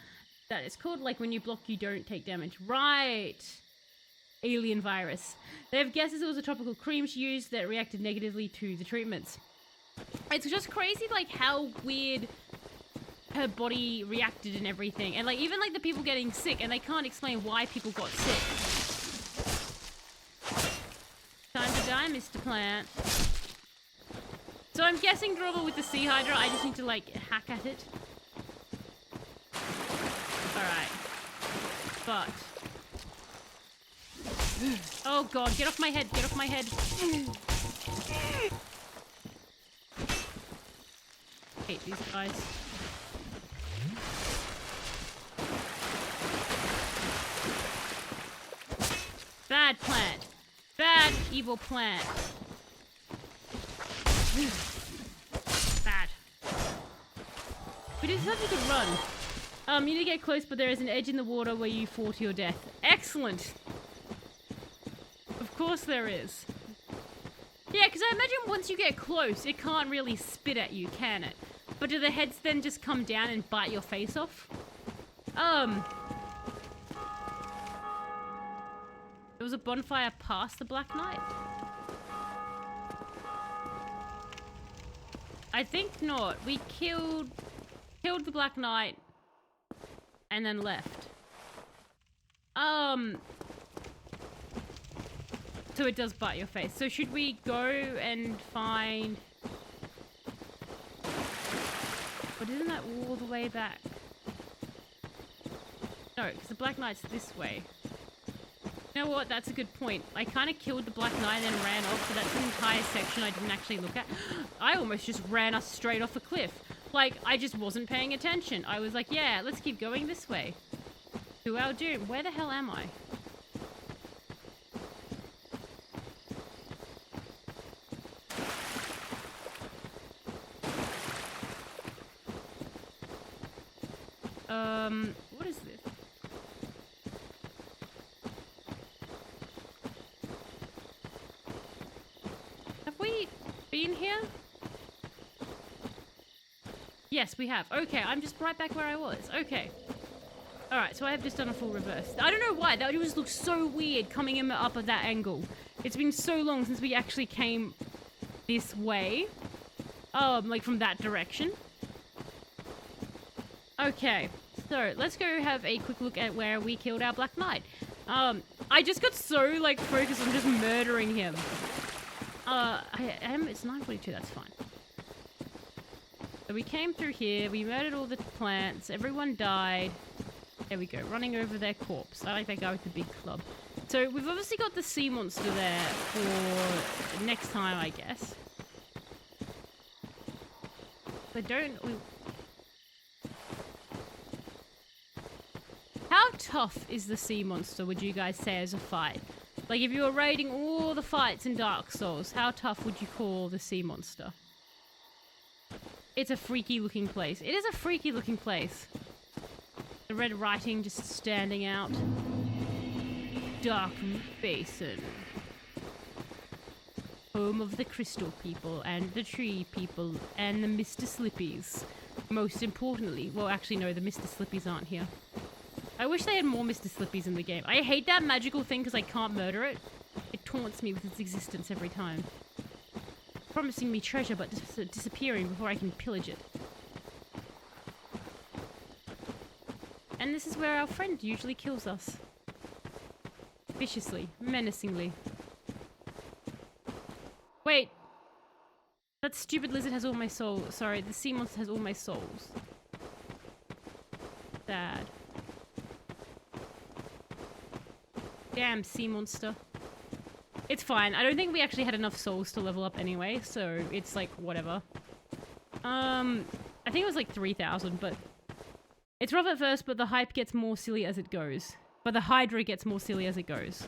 that is called, like when you block you don't take damage. Right! Alien virus. They have guesses it was a tropical cream she used that reacted negatively to the treatments. It's just crazy like how weird her body reacted and everything, and like even like the people getting sick, and they can't explain why people got sick. Time to die, Mr. Plant. So I'm guessing Drobble with the sea hydra, I just need to like hack at it. Alright. But oh god, get off my head, get off my head. Hate these guys. Bad plant. Bad evil plant. Bad. We did such a good run. You need to get close, but there is an edge in the water where you fall to your death. Excellent. Of course there is. Yeah, because I imagine once you get close, it can't really spit at you, can it? But do the heads then just come down and bite your face off? There was a bonfire past the Black Knight? I think not. We killed the Black Knight and then left. So it does bite your face. So should we go and find... But isn't that all the way back? No, because the Black Knight's this way. You know what? That's a good point. I kind of killed the Black Knight and then ran off, so that's an entire section I didn't actually look at. I almost just ran us straight off a cliff. Like, I just wasn't paying attention. I was like, yeah, let's keep going this way. To our doom. Where the hell am I? What is this? Have we been here? Yes, we have. Okay, I'm just right back where I was. Okay. Alright, so I have just done a full reverse. I don't know why, that just looks so weird coming in up at that angle. It's been so long since we actually came this way. Like from that direction. Okay, so let's go have a quick look at where we killed our Black Knight. I just got so, like, focused on just murdering him. It's 9:42, that's fine. So we came through here, we murdered all the plants, everyone died. There we go, running over their corpse. I like that guy with the big club. So we've obviously got the sea monster there for next time, I guess. How tough is the sea monster, would you guys say, as a fight? Like, if you were rating all the fights in Dark Souls, how tough would you call the sea monster? It's a freaky looking place. It is a freaky looking place. The red writing just standing out. Dark Basin. Home of the crystal people and the tree people and the Mr. Slippies. Most importantly. Well, actually, no, the Mr. Slippies aren't here. I wish they had more Mr. Slippies in the game. I hate that magical thing because I can't murder it. It taunts me with its existence every time. Promising me treasure but disappearing before I can pillage it. And this is where our friend usually kills us. Viciously, menacingly. Wait! That stupid lizard has all my souls. Sorry, the sea monster has all my souls. Sad. Damn sea monster. It's fine. I don't think we actually had enough souls to level up anyway, so it's like, whatever. I think it was like 3,000, but... It's rough at first, but the hype gets more silly as it goes. But the Hydra gets more silly as it goes.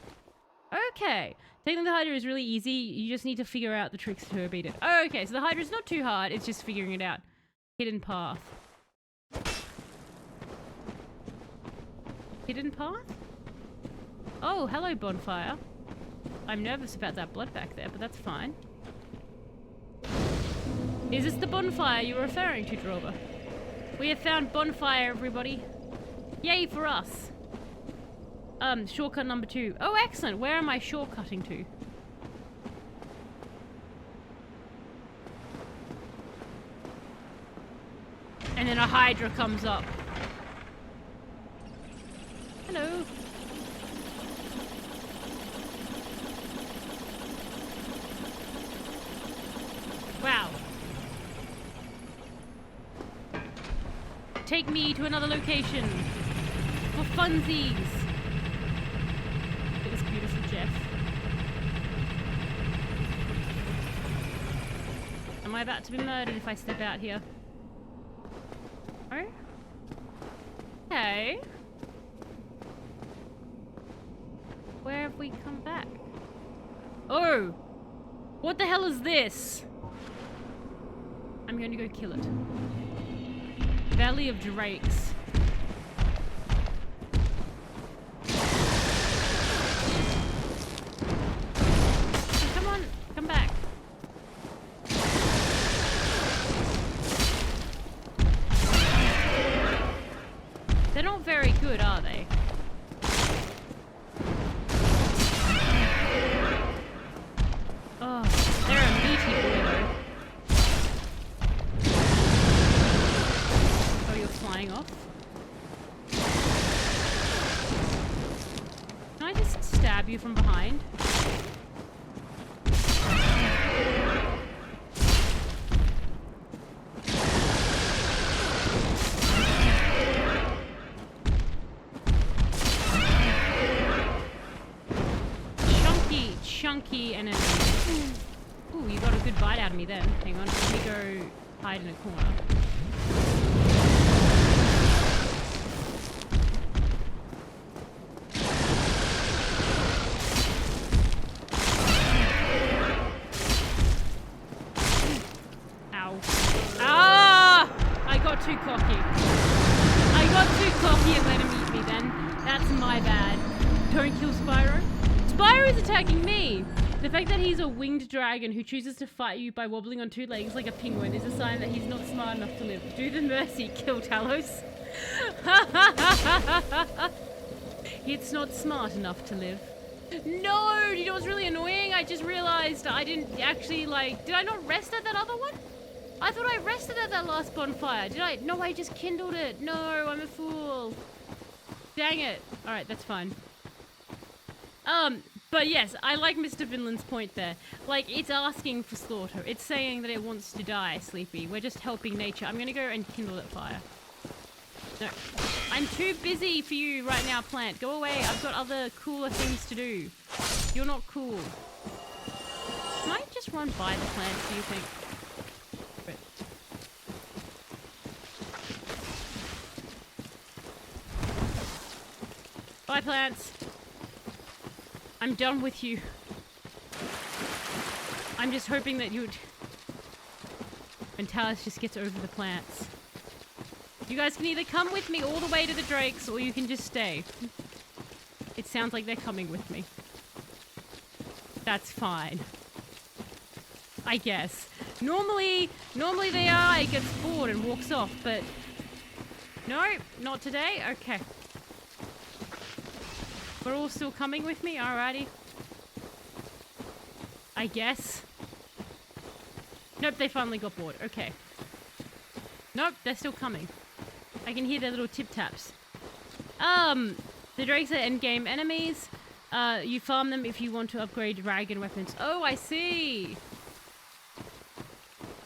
Okay. Taking the Hydra is really easy. You just need to figure out the tricks to beat it. Okay, so the Hydra is not too hard. It's just figuring it out. Hidden path. Hidden path? Oh, hello, bonfire. I'm nervous about that blood back there, but that's fine. Is this the bonfire you're referring to, Drover? We have found bonfire, everybody. Yay for us. Shortcut number 2. Oh, excellent. Where am I shortcutting to? And then a Hydra comes up. Hello. Wow. Take me to another location. For funsies. It was beautiful, Jeff. Am I about to be murdered if I step out here? Oh? Okay. Where have we come back? Oh! What the hell is this? I'm going to go kill it. Valley of Drakes. Come on, come back. They're not very good, are they? Oh, they're a meaty boy though. Oh, you're flying off? Can I just stab you from behind? Chunky enemy. Ooh, you got a good bite out of me then. Hang on, let me go hide in a corner. Ow. Ah! I got too cocky. I got too Spyro's attacking me! The fact that he's a winged dragon who chooses to fight you by wobbling on two legs like a penguin is a sign that he's not smart enough to live. Do the mercy, kill Talos. It's not smart enough to live. No! You know what's really annoying? I just realized I didn't actually, like... Did I not rest at that other one? I thought I rested at that last bonfire. Did I? No, I just kindled it. No, I'm a fool. Dang it. Alright, that's fine. But yes, I like Mr. Vinland's point there. Like, it's asking for slaughter. It's saying that it wants to die, Sleepy. We're just helping nature. I'm gonna go and kindle that fire. No. I'm too busy for you right now, plant. Go away. I've got other cooler things to do. You're not cool. Can I just run by the plants, do you think? Bye, plants. I'm done with you. I'm just hoping that you'd... And Talos just gets over the plants. You guys can either come with me all the way to the Drakes, or you can just stay. It sounds like they're coming with me. That's fine. I guess. Normally they are, it gets bored and walks off, but... No, not today? Okay. We're all still coming with me? Alrighty. I guess. Nope, they finally got bored. Okay. Nope, they're still coming. I can hear their little tip-taps. The Drakes are endgame enemies. You farm them if you want to upgrade dragon weapons. Oh, I see.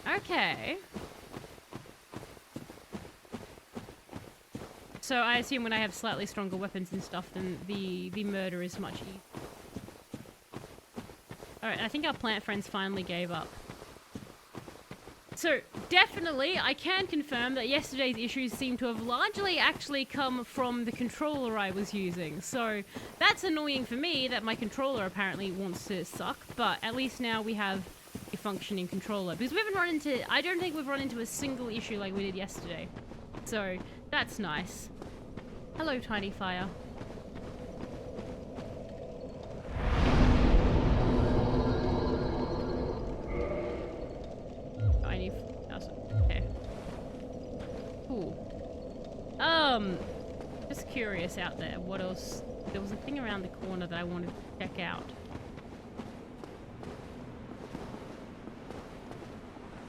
Okay. So I assume when I have slightly stronger weapons and stuff, then the murder is much easier. Alright, I think our plant friends finally gave up. So, definitely, I can confirm that yesterday's issues seem to have largely actually come from the controller I was using. So, that's annoying for me that my controller apparently wants to suck, but at least now we have a functioning controller. Because we haven't run into... I don't think we've run into a single issue like we did yesterday. So, that's nice. Hello, Tiny Fire. Tiny... Okay. Cool. Just curious out there. What else? There was a thing around the corner that I wanted to check out.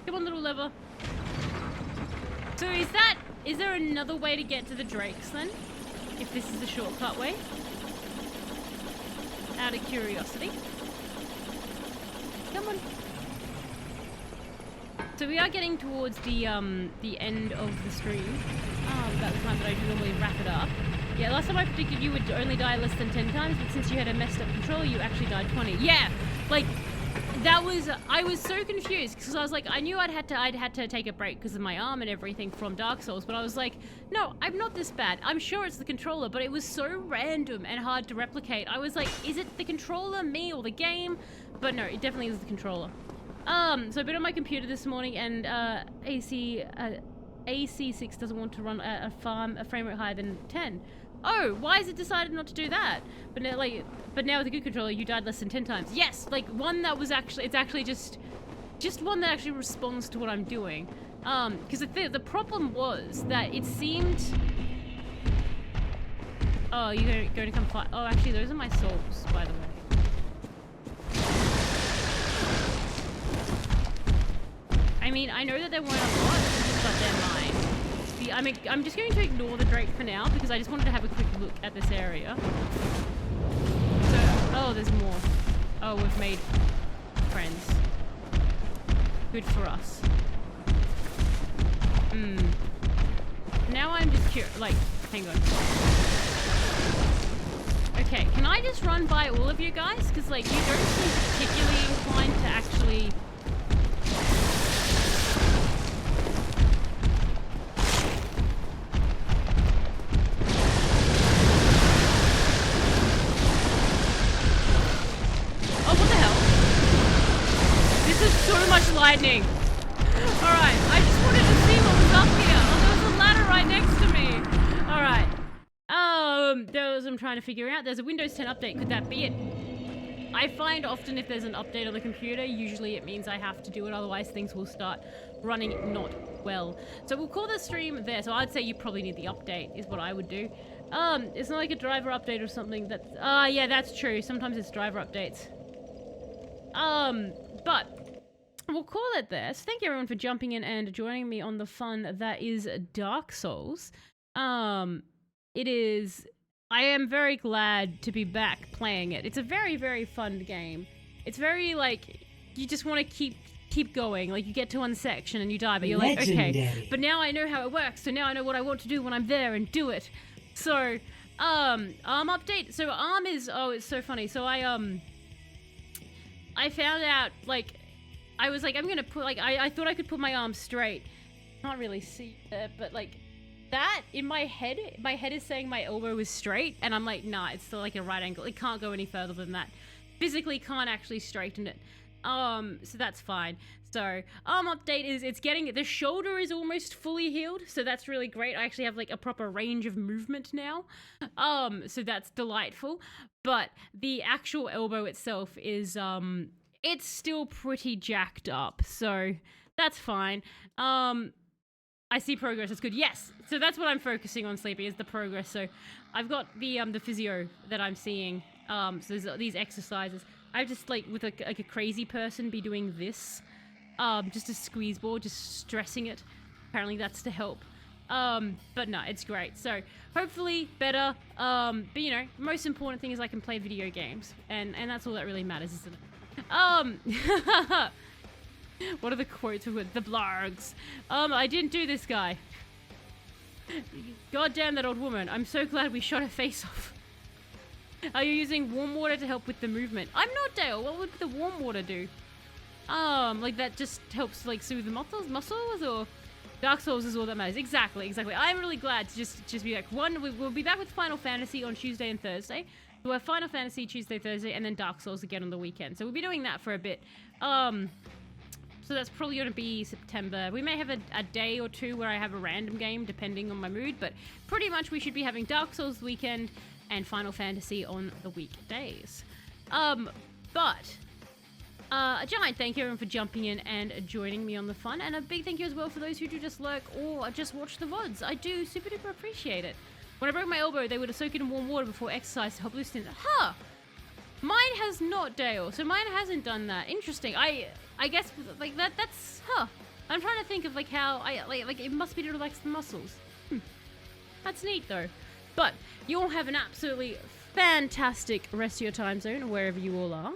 Come on, little lever. So is there another way to get to the Drakes then? If this is the shortcut way? Out of curiosity. Come on. So we are getting towards the end of the stream. About the time that I normally wrap it up. Yeah, last time I predicted you would only die less than 10 times, but since you had a messed up controller, you actually died 20. Yeah! Like, that was... I was so confused, because I was like, I knew I'd had to take a break because of my arm and everything from Dark Souls, but I was like, no, I'm not this bad. I'm sure it's the controller, but it was so random and hard to replicate. I was like, is it the controller, me, or the game? But no, it definitely is the controller. So I've been on my computer this morning, and AC6 doesn't want to run a frame rate higher than 10. Oh, why has it decided not to do that? But now with a good controller, you died less than 10 times. Yes, like one that was actually, it's actually just one that actually responds to what I'm doing. Because the problem was that it seemed... Oh, you're going to come fight... Oh, actually, those are my souls, by the way. I mean, I know that there weren't a lot, but they're mine. I'm just going to ignore the Drake for now, because I just wanted to have a quick look at this area. So, oh, there's more. Oh, we've made friends. Good for us. Now I'm just curious, like, hang on. Okay, can I just run by all of you guys? Because, like, you don't seem particularly inclined to actually... Lightning. Alright, I just wanted to see what was up here. Oh, there was a ladder right next to me. Alright. I'm trying to figure out. There's a Windows 10 update. Could that be it? I find often if there's an update on the computer, usually it means I have to do it, otherwise things will start running not well. So we'll call the stream there. So I'd say you probably need the update, is what I would do. It's not like a driver update or something that's... yeah, that's true. Sometimes it's driver updates. But we'll call it there. So thank you everyone for jumping in and joining me on the fun that is Dark Souls. It is... I am very glad to be back playing it. It's a very, very fun game. It's very, like, you just want to keep going. Like, you get to one section and you die, but you're like, okay, but now I know how it works, so now I know what I want to do when I'm there and do it. So, update. So, arm is, oh, it's so funny. So, I found out, like, I was like, I'm gonna put, like, I thought I could put my arm straight. Can't really see it, but, like, that in my head is saying my elbow is straight, and I'm like, nah, it's still like a right angle. It can't go any further than that. Physically can't actually straighten it. So that's fine. So arm update is it's getting the shoulder is almost fully healed, so that's really great. I actually have like a proper range of movement now. So that's delightful. But the actual elbow itself is it's still pretty jacked up, so that's fine. I see progress. That's good. Yes. So that's what I'm focusing on, Sleepy, is the progress. So I've got the physio that I'm seeing. So there's these exercises. I just like with like a crazy person be doing this, just a squeeze ball, just stressing it. Apparently that's to help. But no, it's great. So hopefully better. But you know, most important thing is I can play video games, and that's all that really matters, isn't it? What are the quotes with the blargs? I didn't do this, guy. God damn that old woman. I'm so glad we shot her face off. Are you using warm water to help with the movement? I'm not, Dale. What would the warm water do? Like that just helps like soothe the muscles, or Dark Souls is all that matters. Exactly. I'm really glad to just be back. We'll be back with Final Fantasy on Tuesday and Thursday. We'll have Final Fantasy Tuesday, Thursday, and then Dark Souls again on the weekend. So we'll be doing that for a bit. So that's probably going to be September. We may have a day or two where I have a random game, depending on my mood, but pretty much we should be having Dark Souls weekend and Final Fantasy on the weekdays. But a giant thank you everyone for jumping in and joining me on the fun, and a big thank you as well for those who do just lurk or just watch the VODs. I do super duper appreciate it. When I broke my elbow, they would have soaked it in warm water before exercise to help loosen it. Huh! Mine has not, Dale. So mine hasn't done that. Interesting. I guess like that's I'm trying to think of like how like it must be to relax the muscles. That's neat though. But you all have an absolutely fantastic rest of your time zone wherever you all are,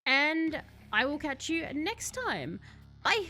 and I will catch you next time. Bye.